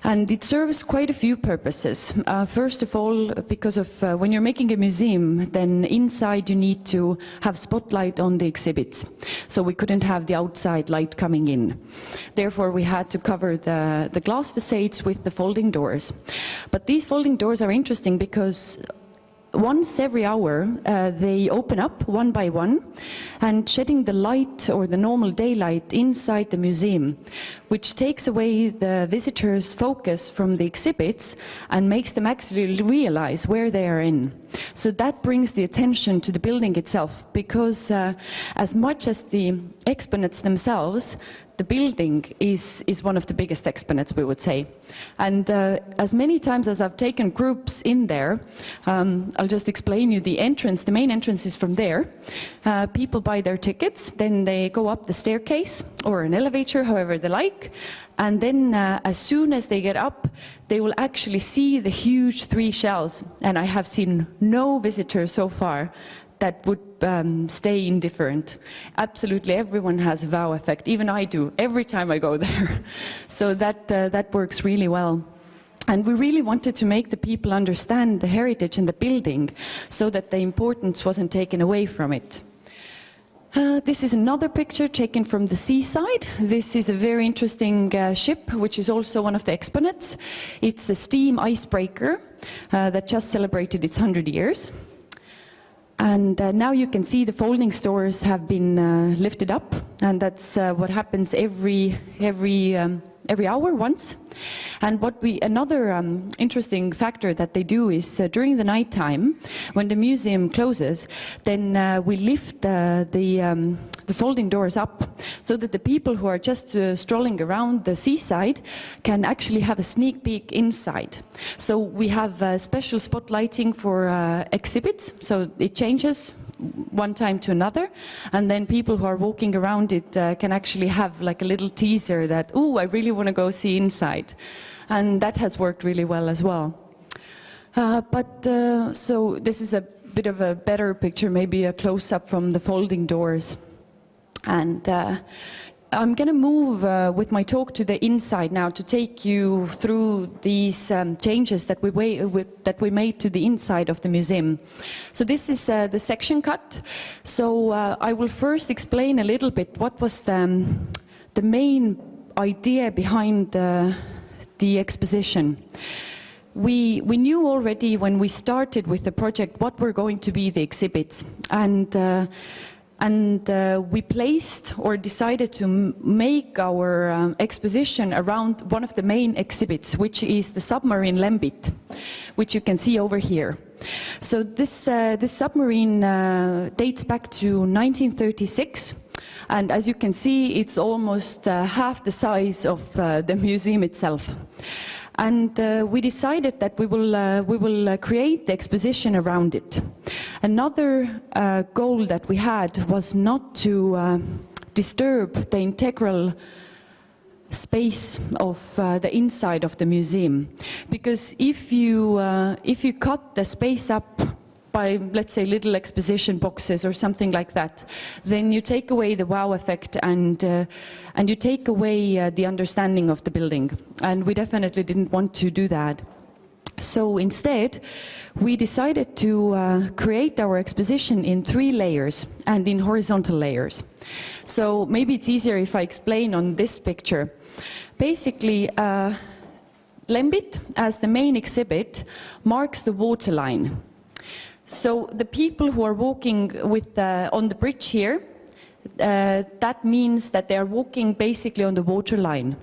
And it serves quite a few purposes. First of all, because of when you're making a museum, then inside you need to have spotlight on the exhibits. So we couldn't have the outside light coming in. Therefore, we had to cover the glass facades with the folding doors. But these folding doors are interesting because once every hour, they open up one by one and shedding the light or the normal daylight inside the museum, which takes away the visitors' focus from the exhibits and makes them actually realize where they are in. So that brings the attention to the building itself, because as much as the exponents themselves, the building is one of the biggest exponents, we would say. And as many times as I've taken groups in there, I'll just explain you the entrance. The main entrance is from there. People buy their tickets, then they go up the staircase or an elevator, however they like. And then as soon as they get up, they will actually see the huge 3 shells. And I have seen no visitors so far that would stay indifferent. Absolutely everyone has a wow effect, even I do, every time I go there. So that works really well. And we really wanted to make the people understand the heritage in the building so that the importance wasn't taken away from it. This is another picture taken from the seaside. This is a very interesting ship, which is also one of the exponents. It's a steam icebreaker that just celebrated its 100 years. And now you can see the folding doors have been lifted up, and that's what happens every hour once. And another interesting factor that they do is during the night time, when the museum closes, then we lift the folding doors up so that the people who are just strolling around the seaside can actually have a sneak peek inside. So we have special spotlighting for exhibits, so it changes one time to another, and then people who are walking around it can actually have like a little teaser that, oh, I really want to go see inside. And that has worked really well as well. So this is a bit of a better picture, maybe a close-up from the folding doors. And I'm going to move with my talk to the inside now to take you through these changes that we made to the inside of the museum. So this is the section cut. So I will first explain a little bit what was the main idea behind the exposition. We knew already when we started with the project what were going to be the exhibits, and we placed or decided to make our exposition around one of the main exhibits, which is the submarine Lembit, which you can see over here. So this submarine dates back to 1936, and as you can see, it's almost half the size of the museum itself. And we decided that we will create the exposition around it. Another goal that we had was not to disturb the integral space of the inside of the museum, because if you cut the space up by, let's say, little exposition boxes or something like that, then you take away the wow effect and you take away the understanding of the building. And we definitely didn't want to do that. So instead, we decided to create our exposition in 3 layers and in horizontal layers. So maybe it's easier if I explain on this picture. Basically, Lembit, as the main exhibit, marks the waterline. So the people who are walking on the bridge here, that means that they are walking basically on the waterline.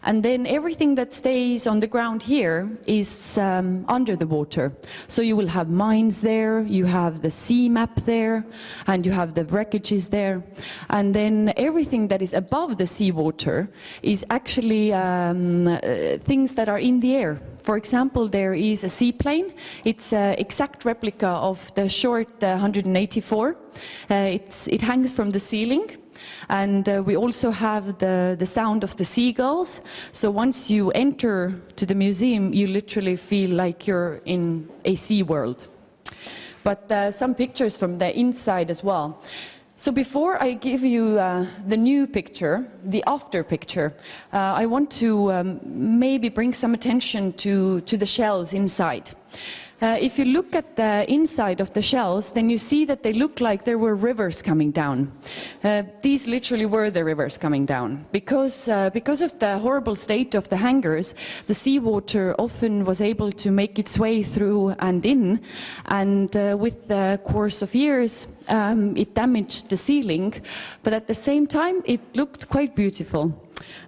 And then everything that stays on the ground here is under the water. So you will have mines there, you have the sea map there, and you have the wreckages there. And then everything that is above the seawater is actually things that are in the air. For example, there is a seaplane. It's an exact replica of the short 184. It hangs from the ceiling. And we also have the sound of the seagulls. So once you enter to the museum, you literally feel like you're in a sea world. But some pictures from the inside as well. So before I give you the new picture, the after picture, I want to maybe bring some attention to the shells inside. If you look at the inside of the shells, then you see that they look like there were rivers coming down. These literally were the rivers coming down. Because of the horrible state of the hangars, the seawater often was able to make its way through and in, and with the course of years, it damaged the ceiling, but at the same time, it looked quite beautiful.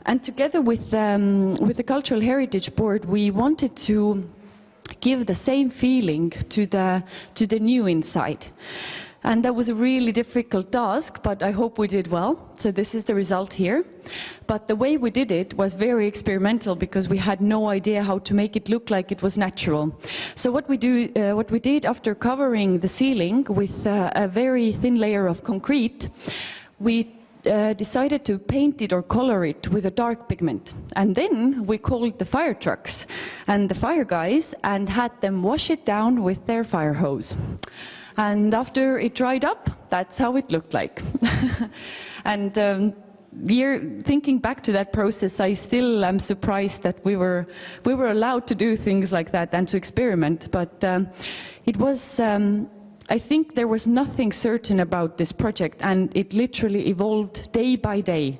And together with the Cultural Heritage Board, we wanted to give the same feeling to the new inside. And that was a really difficult task, but I hope we did well. So this is the result here. But the way we did it was very experimental because we had no idea how to make it look like it was natural. So what we did after covering the ceiling with a very thin layer of concrete, we decided to paint it or color it with a dark pigment. And then we called the fire trucks and the fire guys and had them wash it down with their fire hose. And after it dried up, that's how it looked like. And thinking back to that process, I still am surprised that we were allowed to do things like that and to experiment. But it was I think there was nothing certain about this project, and it literally evolved day by day.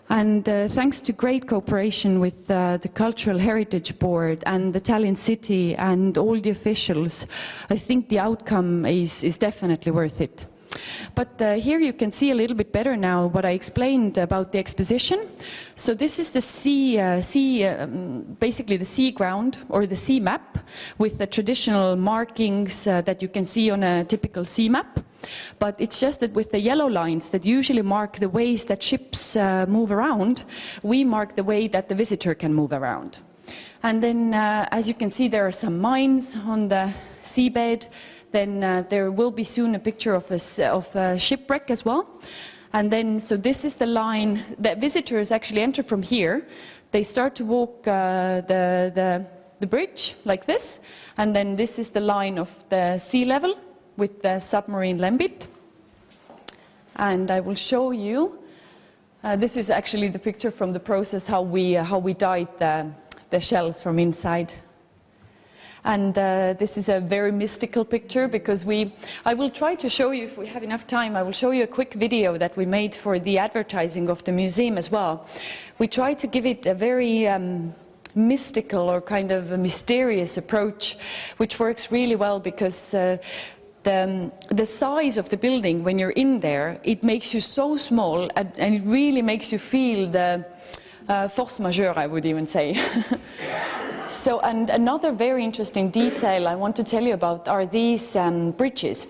And thanks to great cooperation with the Cultural Heritage Board and the Tallinn City and all the officials, I think the outcome is definitely worth it. But here you can see a little bit better now what I explained about the exposition. So this is the basically the sea ground or the sea map with the traditional markings that you can see on a typical sea map. But it's just that with the yellow lines that usually mark the ways that ships move around, we mark the way that the visitor can move around. And then, as you can see, there are some mines on the seabed. Then there will be soon a picture of a shipwreck as well. And then, so this is the line that visitors actually enter from here. They start to walk the bridge like this. And then this is the line of the sea level with the submarine Lembit. And I will show you. This is actually the picture from the process, how we dyed the shells from inside. And this is a very mystical picture because I will try to show you, if we have enough time, I will show you a quick video that we made for the advertising of the museum as well. We try to give it a very mystical or kind of a mysterious approach, which works really well because the size of the building, when you're in there, it makes you so small and it really makes you feel the force majeure, I would even say. So, and another very interesting detail I want to tell you about are these bridges.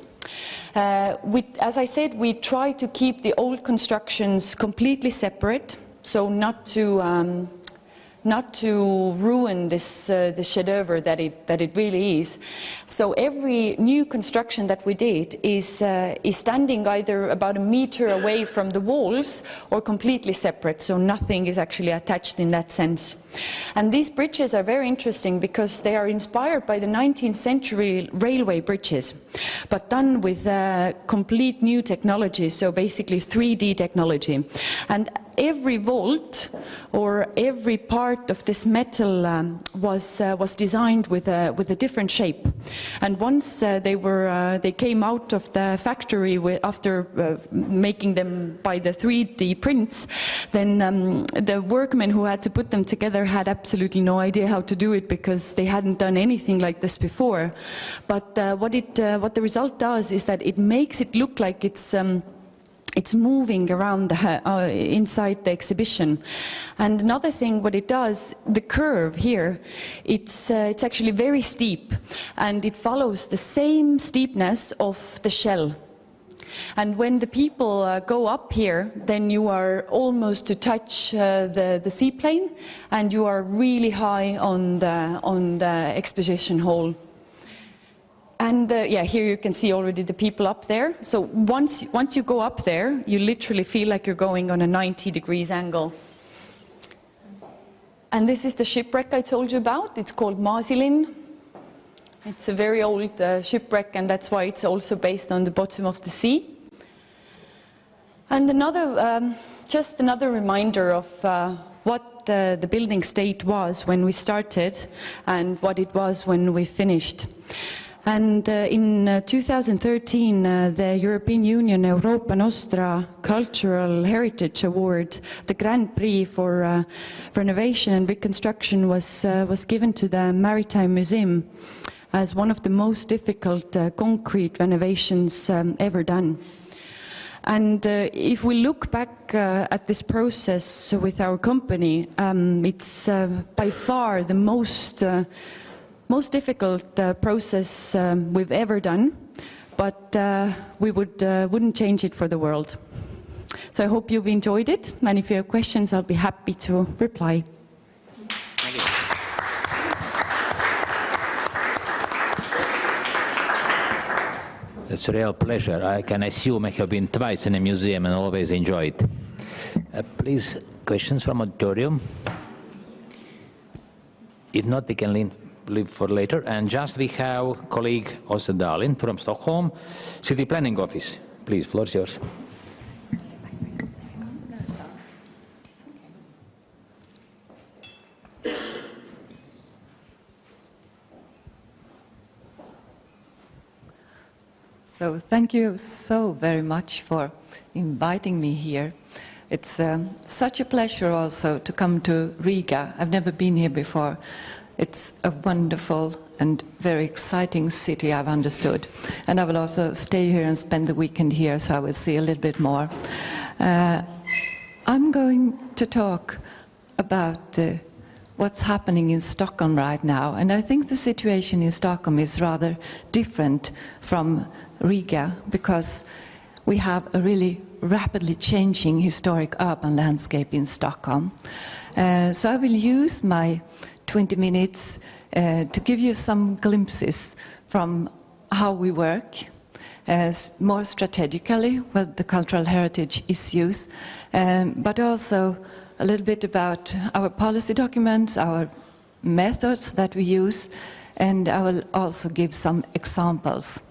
As I said, we try to keep the old constructions completely separate, so not to ruin this chef-d'oeuvre that it really is. So every new construction that we did is standing either about a meter away from the walls or completely separate, so nothing is actually attached in that sense. And these bridges are very interesting because they are inspired by the 19th century railway bridges, but done with complete new technology, so basically 3D technology. And every vault or every part of this metal was designed with a different shape. And once they came out of the factory after making them by the 3D prints, then the workmen who had to put them together had absolutely no idea how to do it because they hadn't done anything like this before. But what the result does is that it makes it look like it's it's moving around inside the exhibition. And another thing, what it does, the curve here, it's actually very steep, and it follows the same steepness of the shell. And when the people go up here, then you are almost to touch the seaplane, and you are really high on the exposition hall. And yeah, here you can see already the people up there. So once you go up there, you literally feel like you're going on a 90 degrees angle. And this is the shipwreck I told you about. It's called Maasilin. It's a very old shipwreck, and that's why it's also based on the bottom of the sea. And just another reminder of what the building state was when we started and what it was when we finished. And in 2013, the European Union Europa Nostra Cultural Heritage Award, the Grand Prix for renovation and reconstruction, was given to the Maritime Museum as one of the most difficult concrete renovations ever done. And if we look back at this process with our company, it's by far the most difficult process we've ever done, but we wouldn't change it for the world. So I hope you've enjoyed it, and if you have questions, I'll be happy to reply. Thank you. It's a real pleasure. I can assume I have been twice in a museum and always enjoyed. Please, questions from auditorium? If not, we can leave for later. And just we have colleague Åsa Dahlin from Stockholm, City Planning Office. Please, floor is yours. So thank you so very much for inviting me here. It's such a pleasure also to come to Riga. I've never been here before. It's a wonderful and very exciting city, I've understood. And I will also stay here and spend the weekend here, so I will see a little bit more. I'm going to talk about what's happening in Stockholm right now. And I think the situation in Stockholm is rather different from Riga, because we have a really rapidly changing historic urban landscape in Stockholm. So I will use my 20 minutes to give you some glimpses from how we work, more strategically with the cultural heritage issues, but also a little bit about our policy documents, our methods that we use, and I will also give some examples.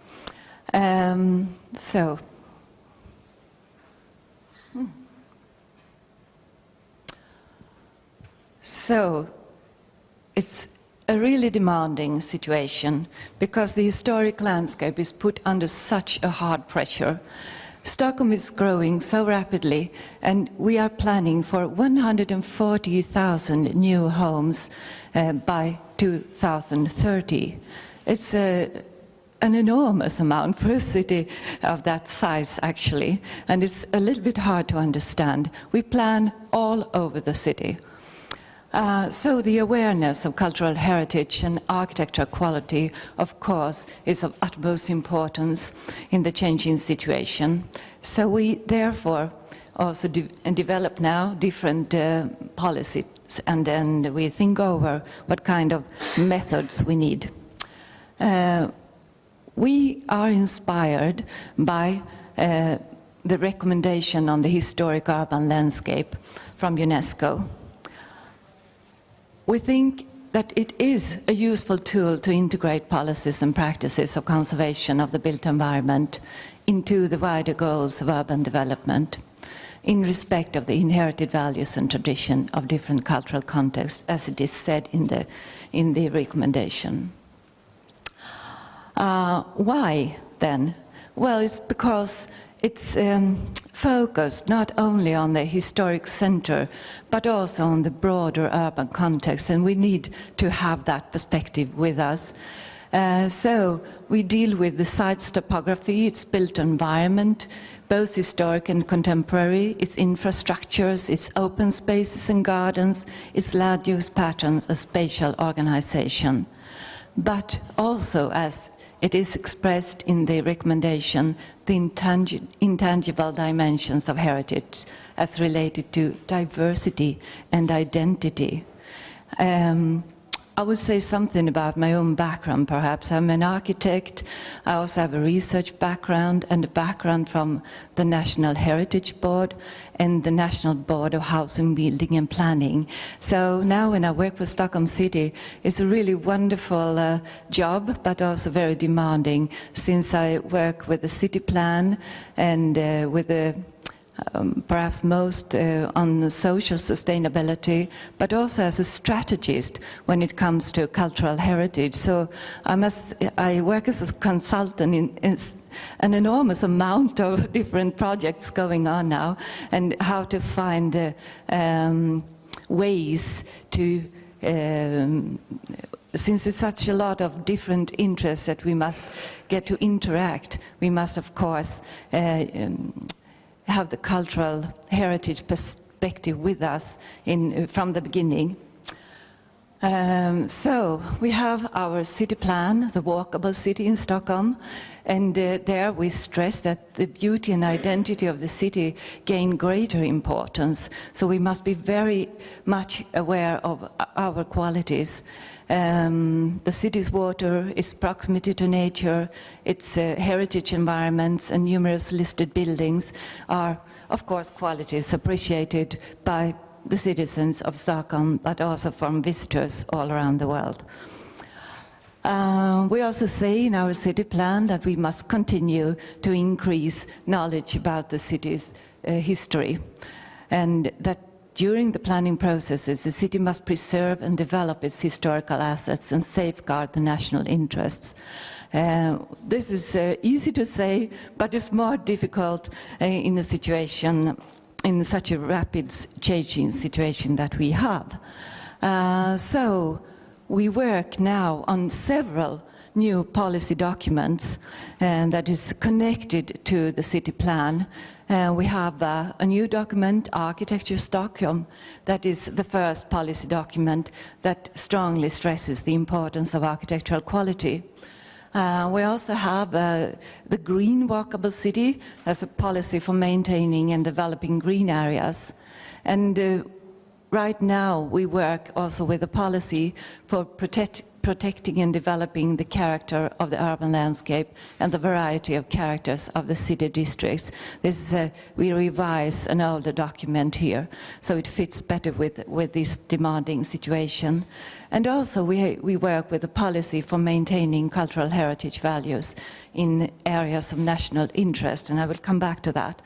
So it's a really demanding situation because the historic landscape is put under such a hard pressure. Stockholm is growing so rapidly, and we are planning for 140,000 new homes by 2030. It's an enormous amount for a city of that size, actually, and it's a little bit hard to understand. We plan all over the city. So the awareness of cultural heritage and architecture quality, of course, is of utmost importance in the changing situation. So we therefore also develop now different policies, and then we think over what kind of methods we need. We are inspired by the recommendation on the historic urban landscape from UNESCO. We think that it is a useful tool to integrate policies and practices of conservation of the built environment into the wider goals of urban development in respect of the inherited values and tradition of different cultural contexts, as it is said in the recommendation. Why then? Well, it's because it's focused not only on the historic center, but also on the broader urban context, and we need to have that perspective with us. So we deal with the site's topography, its built environment, both historic and contemporary, its infrastructures, its open spaces and gardens, its land use patterns and spatial organization. But also, as it is expressed in the recommendation, the intangible dimensions of heritage as related to diversity and identity. I would say something about my own background, perhaps. I'm an architect. I also have a research background and a background from the National Heritage Board and the National Board of Housing, Building and Planning. So now when I work for Stockholm City, it's a really wonderful job, but also very demanding, since I work with the city plan and with the perhaps most on social sustainability, but also as a strategist when it comes to cultural heritage. So I work as a consultant in an enormous amount of different projects going on now, and how to find ways to since it's such a lot of different interests that we must get to interact, we must of course have the cultural heritage perspective with us from the beginning. So we have our city plan, the walkable city in Stockholm, and there we stress that the beauty and identity of the city gain greater importance. So we must be very much aware of our qualities. The city's water, its proximity to nature, its heritage environments and numerous listed buildings are, of course, qualities appreciated by the citizens of Stockholm, but also from visitors all around the world. We also say in our city plan that we must continue to increase knowledge about the city's history, and that during the planning processes, the city must preserve and develop its historical assets and safeguard the national interests. This is easy to say, but it's more difficult in a situation, in such a rapid changing situation that we have. So we work now on several new policy documents that is connected to the city plan. We have a new document, Architecture Stockholm, that is the first policy document that strongly stresses the importance of architectural quality. We also have the Green Walkable City as a policy for maintaining and developing green areas. And right now we work also with a policy for protecting and developing the character of the urban landscape and the variety of characters of the city districts. This is we revise an older document here, so it fits better with this demanding situation. And also we work with a policy for maintaining cultural heritage values in areas of national interest, and I will come back to that.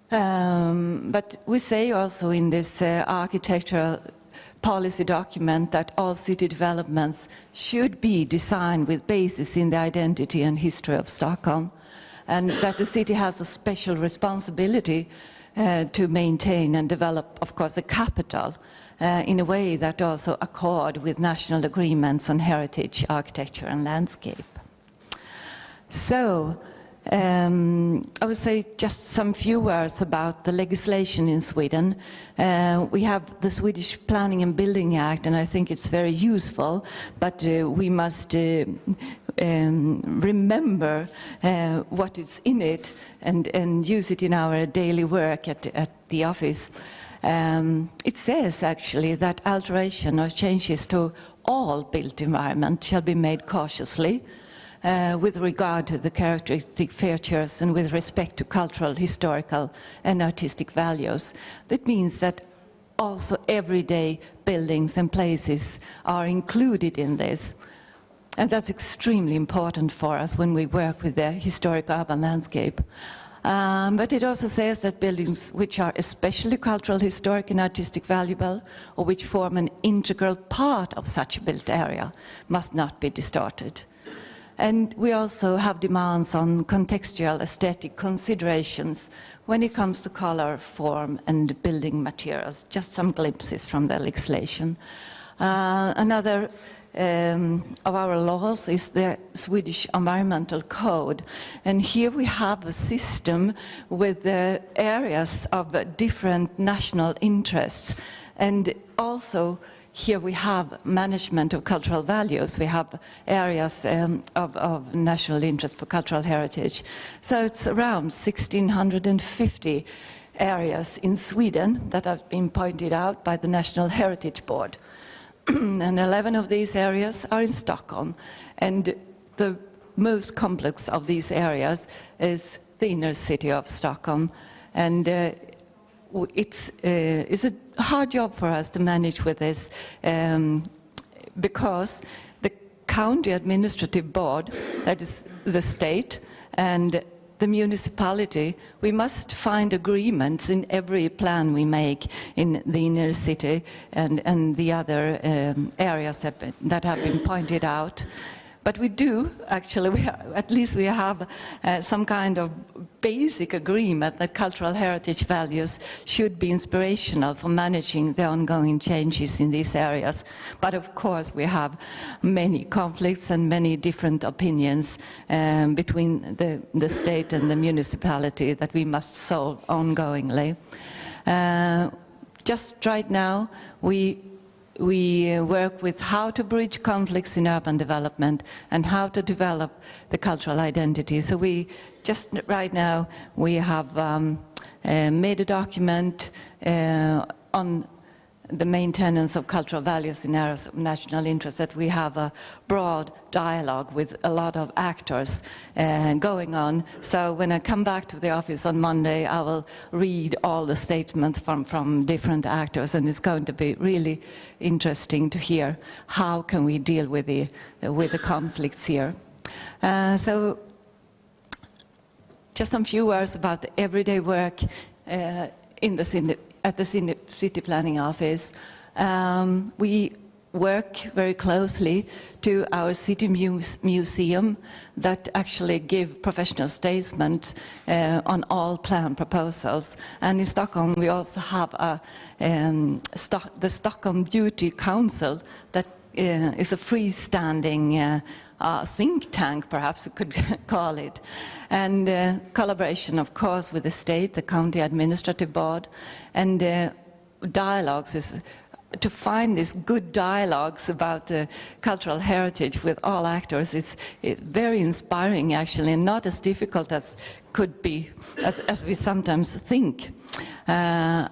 But we say also in this architectural policy document that all city developments should be designed with basis in the identity and history of Stockholm, and that the city has a special responsibility to maintain and develop, of course, the capital in a way that also accord with national agreements on heritage, architecture and landscape. So I would say just some few words about the legislation in Sweden. We have the Swedish Planning and Building Act, and I think it's very useful, but we must remember what is in it and use it in our daily work at the office. It says actually that alteration or changes to all built environment shall be made cautiously, with regard to the characteristic features and with respect to cultural, historical and artistic values. That means that also everyday buildings and places are included in this. And that's extremely important for us when we work with the historic urban landscape. But it also says that buildings which are especially cultural, historic and artistic valuable, or which form an integral part of such a built area, must not be distorted. And we also have demands on contextual aesthetic considerations when it comes to color, form and building materials. Just some glimpses from the legislation. Another of our laws is the Swedish Environmental Code. And here we have a system with areas of different national interests. And also here we have management of cultural values. We have areas of national interest for cultural heritage. So it's around 1,650 areas in Sweden that have been pointed out by the National Heritage Board. And 11 of these areas are in Stockholm. And the most complex of these areas is the inner city of Stockholm. And it's a hard job for us to manage with this because the county administrative board, that is the state, and the municipality, we must find agreements in every plan we make in the inner city and the other areas that have been pointed out. But we do, actually, at least we have some kind of basic agreement that cultural heritage values should be inspirational for managing the ongoing changes in these areas. But of course, we have many conflicts and many different opinions between the state and the municipality that we must solve ongoingly. Just right now, we work with how to bridge conflicts in urban development and how to develop the cultural identity. So just right now we have made a document on the maintenance of cultural values in areas of national interest, that we have a broad dialogue with a lot of actors going on. So when I come back to the office on Monday, I will read all the statements from different actors, and it's going to be really interesting to hear how can we deal with the conflicts here. So just some few words about the everyday work at the City Planning Office. We work very closely to our city museum that actually give professional statements on all plan proposals. And in Stockholm we also have the Stockholm Beauty Council that is a freestanding think tank, perhaps you could call it. And collaboration, of course, with the state, the county administrative board, and dialogues is to find these good dialogues about the cultural heritage with all actors. It's very inspiring, actually, and not as difficult as could be, as we sometimes think. To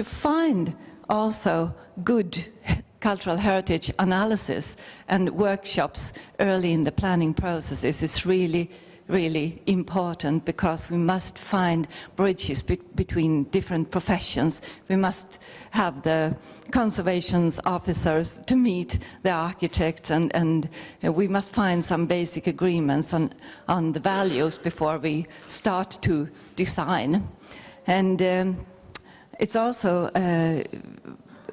find also good cultural heritage analysis and workshops early in the planning processes is really, really important, because we must find bridges between different professions. We must have the conservation officers to meet the architects, and we must find some basic agreements on the values before we start to design. And it's also a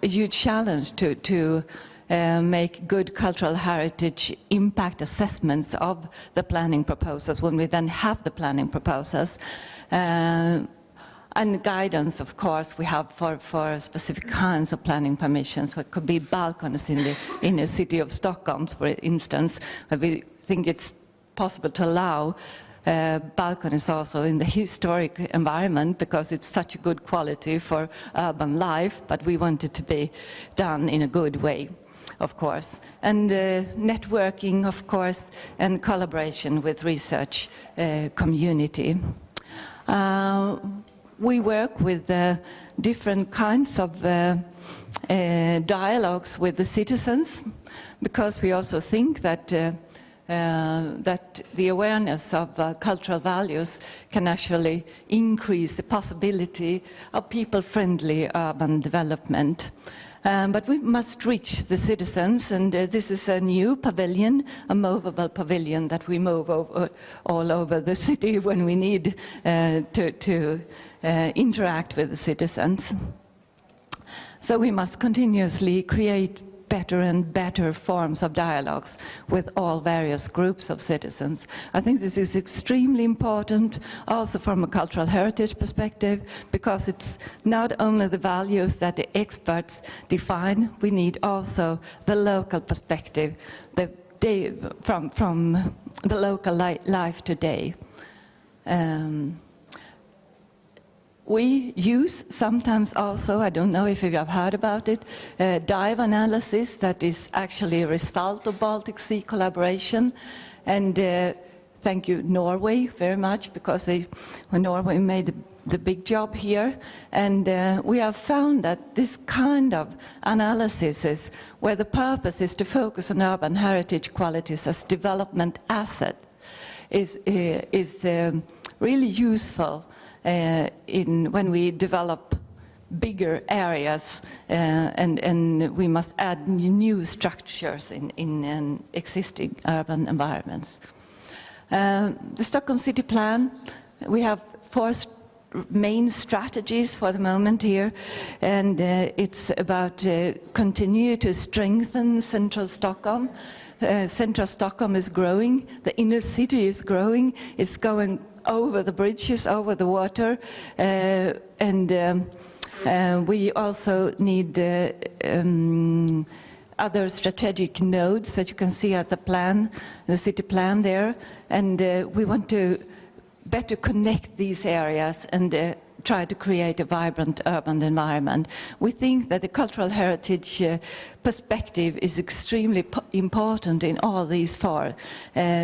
huge challenge to make good cultural heritage impact assessments of the planning proposals when we then have the planning proposals. And guidance, of course, we have for specific kinds of planning permissions. What could be balconies in the city of Stockholm, for instance, where we think it's possible to allow balconies also in the historic environment, because it's such a good quality for urban life, but we want it to be done in a good way, of course. And networking, of course, and collaboration with research community. We work with different kinds of dialogues with the citizens, because we also think that that the awareness of cultural values can actually increase the possibility of people-friendly urban development. But we must reach the citizens, and this is a new pavilion, a movable pavilion that we move all over the city when we need to interact with the citizens. So we must continuously create better and better forms of dialogues with all various groups of citizens. I think this is extremely important also from a cultural heritage perspective, because it's not only the values that the experts define, we need also the local perspective, from the local life today. We use sometimes also, I don't know if you have heard about it, dive analysis that is actually a result of Baltic Sea collaboration. And thank you, Norway, very much, because Norway made the big job here. And we have found that this kind of analysis, where the purpose is to focus on urban heritage qualities as development asset, is really useful when we develop bigger areas and we must add new structures in existing urban environments. The Stockholm City Plan, we have 4 main strategies for the moment here, and it's about continue to strengthen central Stockholm. Central Stockholm is growing, the inner city is growing, it's going over the bridges, over the water, and we also need other strategic nodes that you can see at the city plan there, and we want to better connect these areas and try to create a vibrant urban environment. We think that the cultural heritage perspective is extremely important in all these 4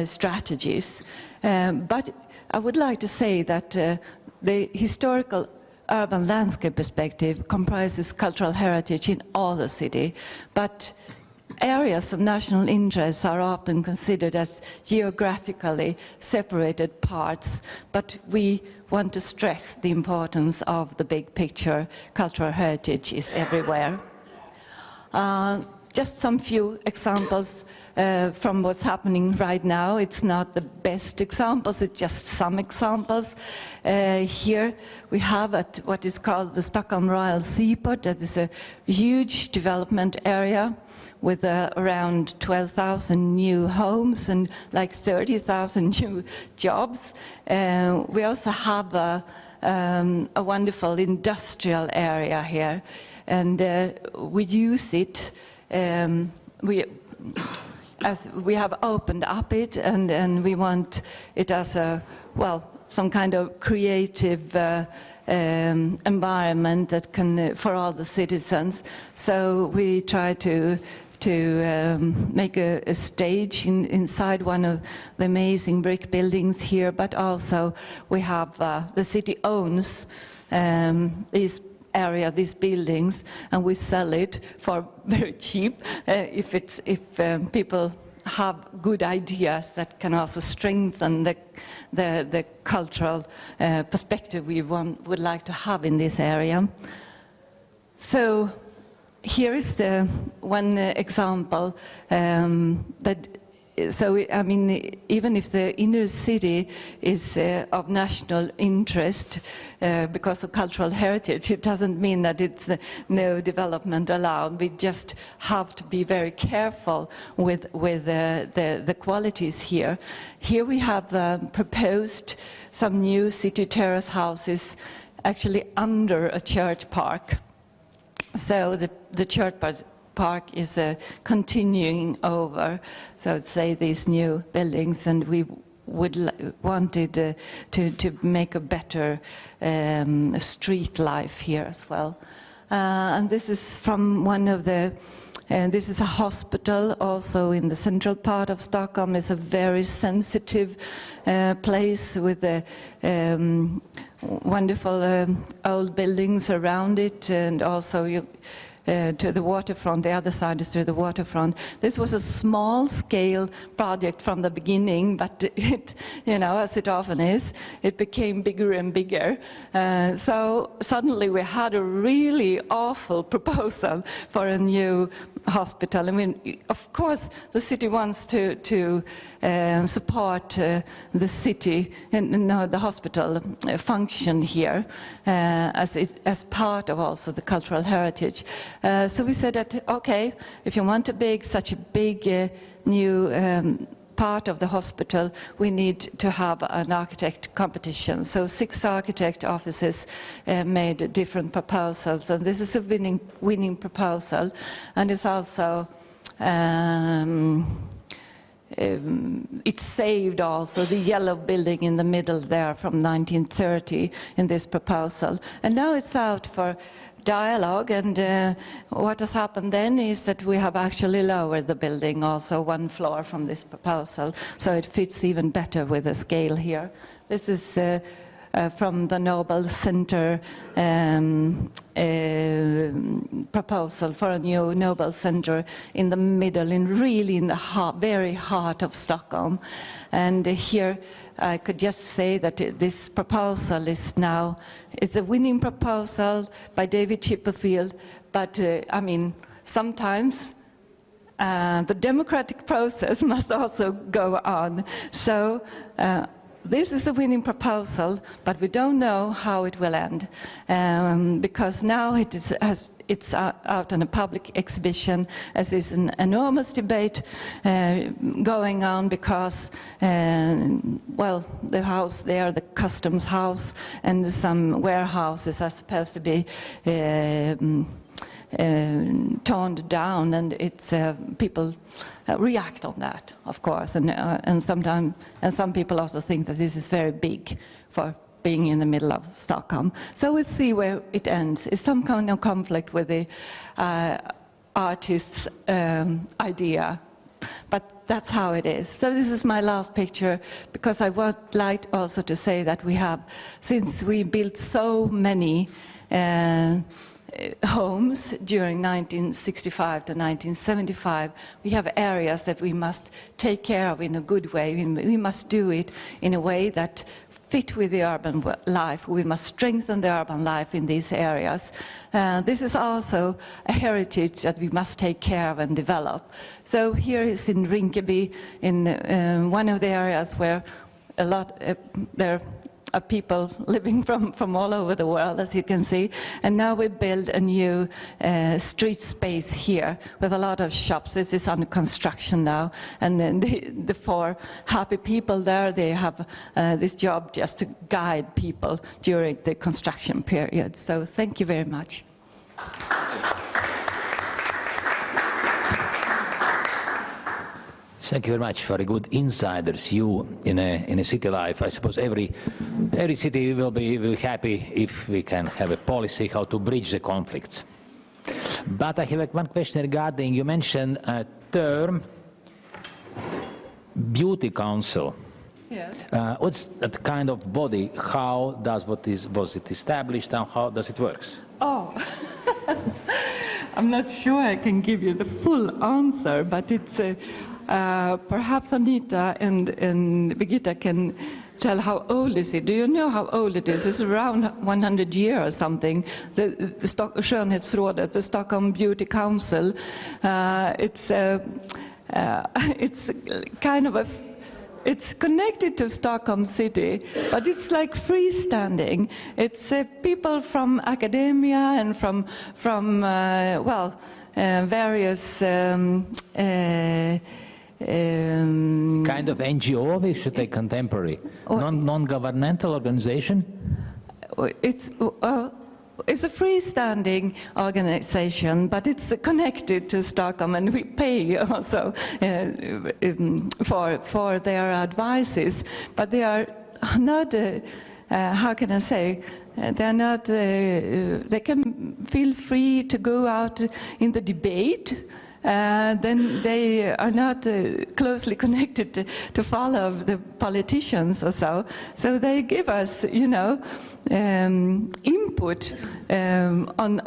strategies. But I would like to say that the historical urban landscape perspective comprises cultural heritage in all the city, but areas of national interest are often considered as geographically separated parts, but we want to stress the importance of the big picture. Cultural heritage is everywhere. Just some few examples from what's happening right now. It's not the best examples, it's just some examples. Here we have at what is called the Stockholm Royal Seaport. That is a huge development area with around 12,000 new homes and like 30,000 new jobs. We also have a wonderful industrial area here, and we use it. As we have opened up it, and we want it as some kind of creative environment that can for all the citizens. So we try to make a stage inside one of the amazing brick buildings here, but also we have the city owns these buildings, and we sell it for very cheap if people have good ideas that can also strengthen the cultural perspective we would like to have in this area. So here is the one example I mean, even if the inner city is of national interest because of cultural heritage, it doesn't mean that it's no development allowed. We just have to be very careful with the qualities here. Here we have proposed some new city terrace houses actually under a church park. So the church park is continuing over, so say these new buildings, and we wanted to make a better street life here as well. And this is from one of the this is a hospital also in the central part of Stockholm. It's a very sensitive place with the wonderful old buildings around it, and also to the waterfront. The other side is to the waterfront. This was a small-scale project from the beginning, but it, as it often is, it became bigger and bigger. So suddenly we had a really awful proposal for a new hospital. I mean, of course, the city wants to support the city and the hospital function here as part of also the cultural heritage. So we said that, okay, if you want such a big new part of the hospital, we need to have an architect competition. So 6 architect offices made different proposals, and this is a winning proposal, and it's also it saved also the yellow building in the middle there from 1930 in this proposal, and now it's out for dialogue, and what has happened then is that we have actually lowered the building also 1 floor from this proposal, so it fits even better with the scale here. This is from the Nobel Center proposal for a new Nobel Center in the middle, really in the very heart of Stockholm. And here I could just say that this proposal is now, it's a winning proposal by David Chipperfield, but I mean, sometimes the democratic process must also go on. So this is the winning proposal, but we don't know how it will end, because now it's out on a public exhibition, as is an enormous debate going on, because, well, the house there, the customs house, and some warehouses are supposed to be toned down, and it's people react on that, of course, and some people also think that this is very big for being in the middle of Stockholm. So we'll see where it ends. It's some kind of conflict with the artist's idea, but that's how it is. So this is my last picture, because I would like also to say that we have, since we built so many homes during 1965 to 1975, we have areas that we must take care of in a good way. We must do it in a way that fit with the urban life. We must strengthen the urban life in these areas. This is also a heritage that we must take care of and develop. So here is in Rinkeby, in one of the areas where a lot there are people living from all over the world, as you can see. And now we build a new street space here with a lot of shops. This is under construction now. And then the 4 happy people there, they have this job just to guide people during the construction period. So thank you very much. Thank you very much for a good insider's view in a city life. I suppose every city will be happy if we can have a policy how to bridge the conflicts. But I have one question regarding, you mentioned a term, beauty council. Yes. What's that kind of body? How was it established, and how does it work? Oh, I'm not sure I can give you the full answer, but it's perhaps Anita and Birgitta can tell how old is it. Do you know how old it is? It's around 100 years or something. The Skönhetsrådet, the Stockholm Beauty Council, it's kind of it's connected to Stockholm city, but it's like freestanding. It's people from academia and from various kind of NGO, we should say contemporary, non-governmental organization? It's a freestanding organization, but it's connected to Stockholm, and we pay also for their advices. But they are not, how can I say, they're not, they can feel free to go out in the debate. Then they are not closely connected to follow the politicians or so. So they give us, you know, input on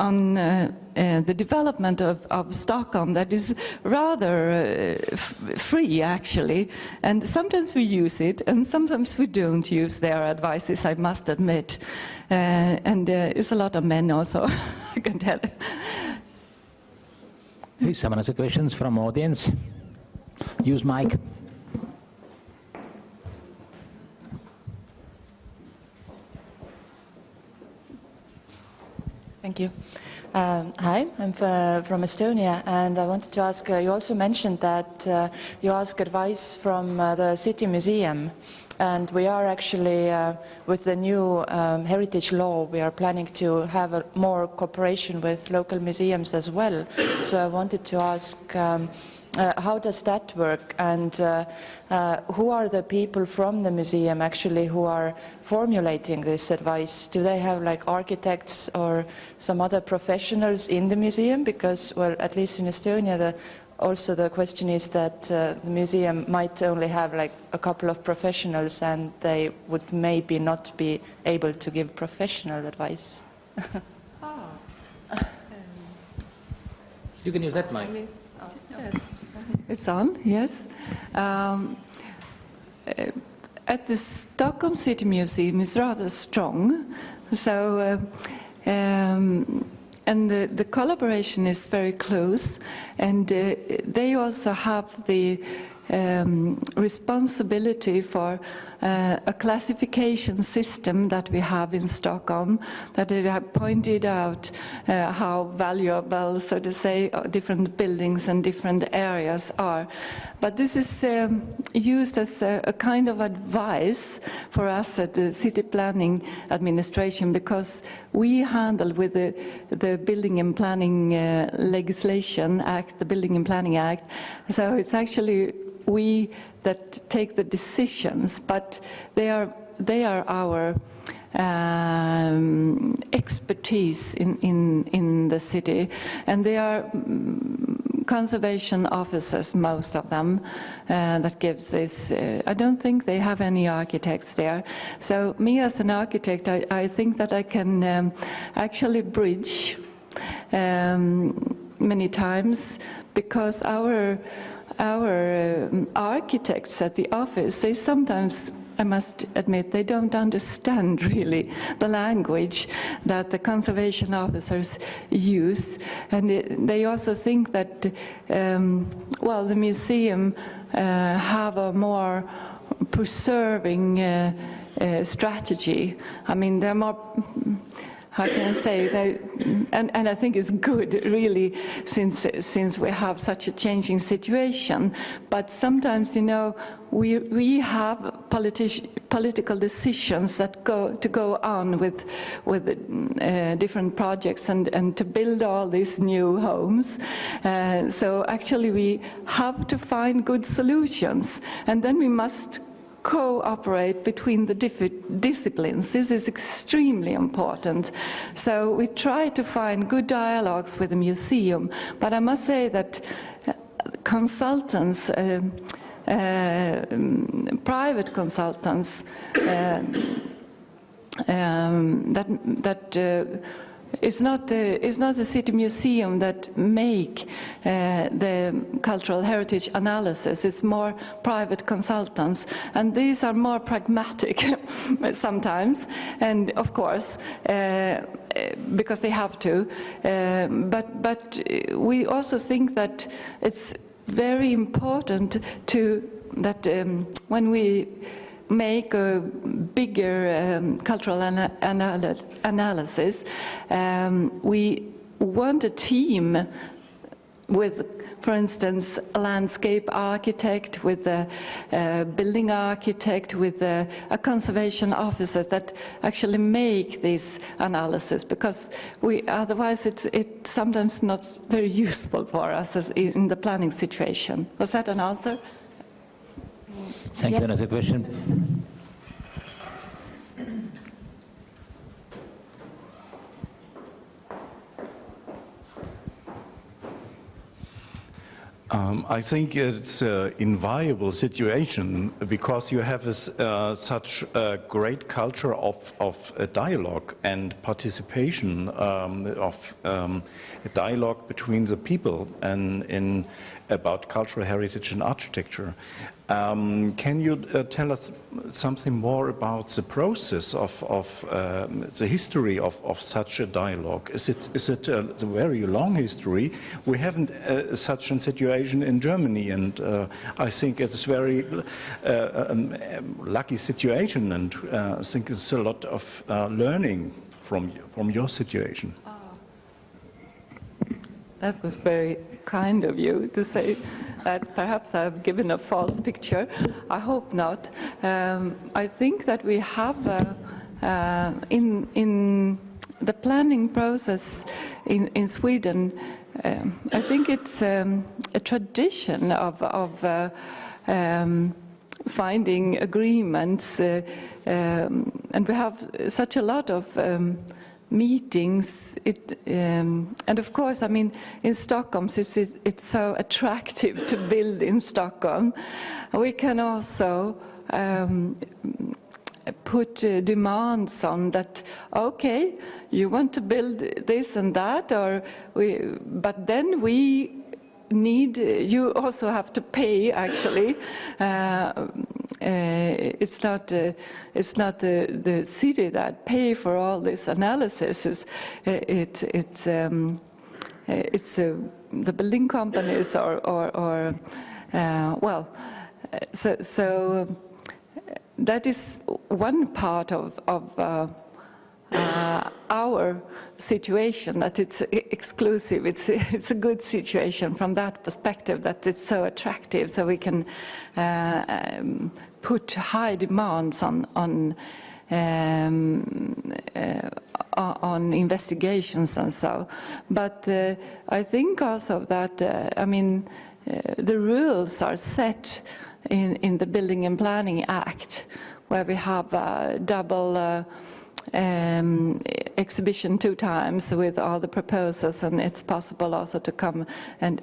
the development of Stockholm that is rather free, actually. And sometimes we use it, and sometimes we don't use their advices, I must admit. And it's a lot of men also, I can tell. Some other questions from audience? Use mic. Thank you. Hi, I'm from Estonia, and I wanted to ask, you also mentioned that you ask advice from the city museum, and we are actually, with the new heritage law, we are planning to have more cooperation with local museums as well. So I wanted to ask, how does that work, and who are the people from the museum actually who are formulating this advice? Do they have like architects or some other professionals in the museum? Because, well, at least in Estonia, also the question is that the museum might only have like a couple of professionals, and they would maybe not be able to give professional advice. You can use that mic. Yes. It's on, yes. At the Stockholm City Museum is rather strong, so and the collaboration is very close, and they also have the responsibility for a classification system that we have in Stockholm, that they have pointed out how valuable, so to say, different buildings and different areas are. But this is used as a kind of advice for us at the City Planning Administration, because we handle with the Building and Planning Legislation Act, the Building and Planning Act, so it's actually we that take the decisions, but they are our expertise in the city, and they are conservation officers, most of them, that gives this. I don't think they have any architects there. So me as an architect, I think that I can actually bridge many times, because our architects at the office, they sometimes, I must admit, they don't understand really the language that the conservation officers use, and they also think that, well, the museum have a more preserving strategy. I mean, they're more, how can I say, and I think it's good, really, since we have such a changing situation. But sometimes, you know, we have political decisions that go on with different projects and to build all these new homes. So actually, we have to find good solutions, and then we must cooperate between the different disciplines. This is extremely important. So we try to find good dialogues with the museum, but I must say that consultants, private consultants, it's not the city museum that make the cultural heritage analysis. It's more private consultants, and these are more pragmatic sometimes, and of course because they have to. But we also think that it's very important that when we make a bigger cultural analysis, we want a team with, for instance, a landscape architect, with a building architect, with a conservation officer that actually make this analysis, because otherwise it's sometimes not very useful for us as in the planning situation. Was that an answer? Thank you. Another question? I think it's an inviolable situation, because you have such a great culture of dialogue and participation, of dialogue between the people and about cultural heritage and architecture. Can you tell us something more about the process of the history of such a dialogue? Is it a very long history? We haven't such a situation in Germany, and I think it's a very lucky situation, and I think it's a lot of learning from your situation. That was very kind of you to say that. Perhaps I've given a false picture. I hope not. I think that we have in the planning process in Sweden, I think it's a tradition of finding agreements, and we have such a lot of meetings. And of course, I mean, in Stockholm, it's so attractive to build in Stockholm. We can also put demands on that. Okay, you want to build this and that, but then we need. You also have to pay. Actually, it's not the city that pay for all this analysis. It's the building companies or well, so that is one part of our situation, that it's exclusive. It's a good situation from that perspective, that it's so attractive, so we can put high demands on investigations and so. But I think also that I mean the rules are set in the Building and Planning Act, where we have a double exhibition 2 times with all the proposals, and it's possible also to come and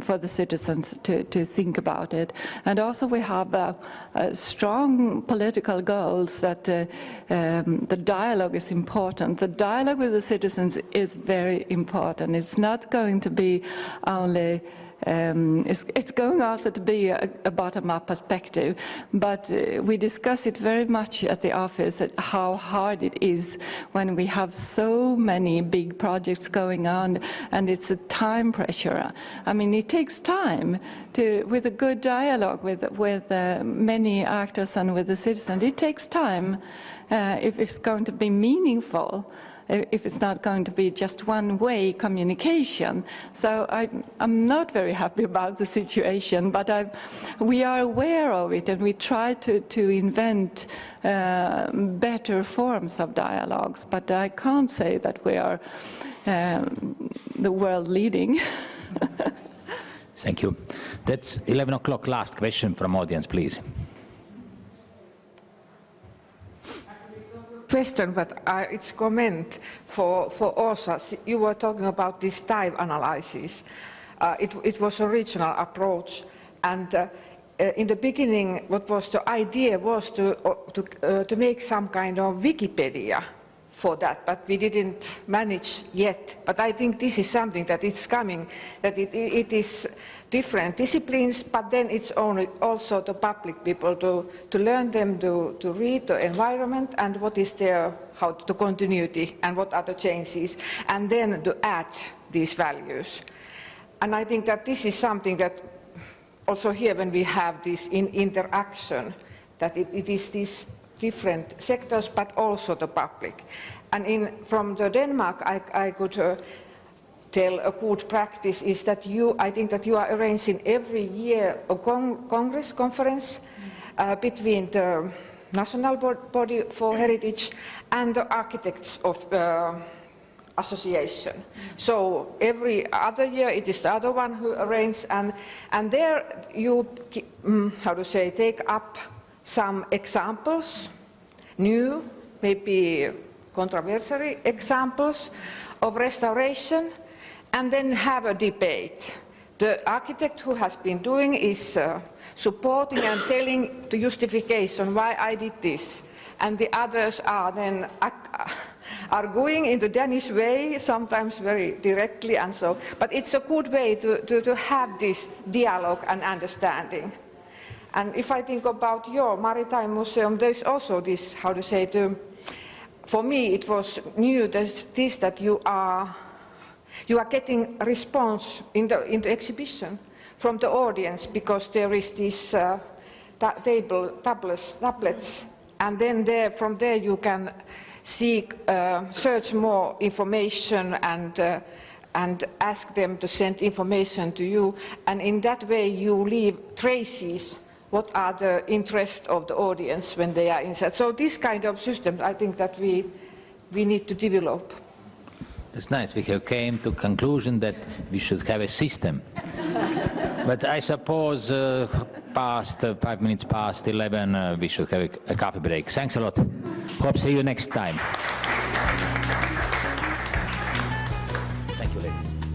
for the citizens to think about it. And also we have strong political goals that the dialogue is important. The dialogue with the citizens is very important. It's not going to be only it's going also to be a bottom-up perspective, but we discuss it very much at the office, how hard it is when we have so many big projects going on, and it's a time pressure. I mean, it takes time with a good dialogue with many actors and with the citizens. It takes time if it's going to be meaningful. If it's not going to be just one-way communication. So I'm not very happy about the situation, but we are aware of it, and we try to invent better forms of dialogues, but I can't say that we are the world leading. Thank you. That's 11 o'clock. Last question from audience, please. Question, but it's comment for Åsa. You were talking about this dive analysis. It was a regional approach, and in the beginning, what was the idea was to make some kind of Wikipedia for that, but we didn't manage yet. But I think this is something that it's coming, that it is different disciplines, but then it's also the public people to learn them to read the environment and what is there, how the continuity and what are the changes, and then to add these values. And I think that this is something that also here when we have this interaction, that it is these different sectors, but also the public. And from the Denmark, I could tell a good practice is that I think that you are arranging every year a conference between the National Body for Heritage and the Architects of Association. So every other year it is the other one who arranges, and there you, how to say, take up some examples, new, maybe controversial examples of restoration, and then have a debate. The architect who has been doing is supporting and telling the justification why I did this, and the others are then arguing in the Danish way, sometimes very directly and so. But it's a good way to have this dialogue and understanding. And if I think about your Maritime Museum, there's also this, how to say, for me it was new, this that you are getting a response in the exhibition from the audience, because there is this tablets, and then from there you can search more information and ask them to send information to you, and in that way you leave traces what are the interests of the audience when they are inside. So this kind of system, I think that we need to develop. That's nice. We have came to conclusion that we should have a system. But I suppose 5 minutes past 11, we should have a coffee break. Thanks a lot. Hope to see you next time. Thank you, ladies.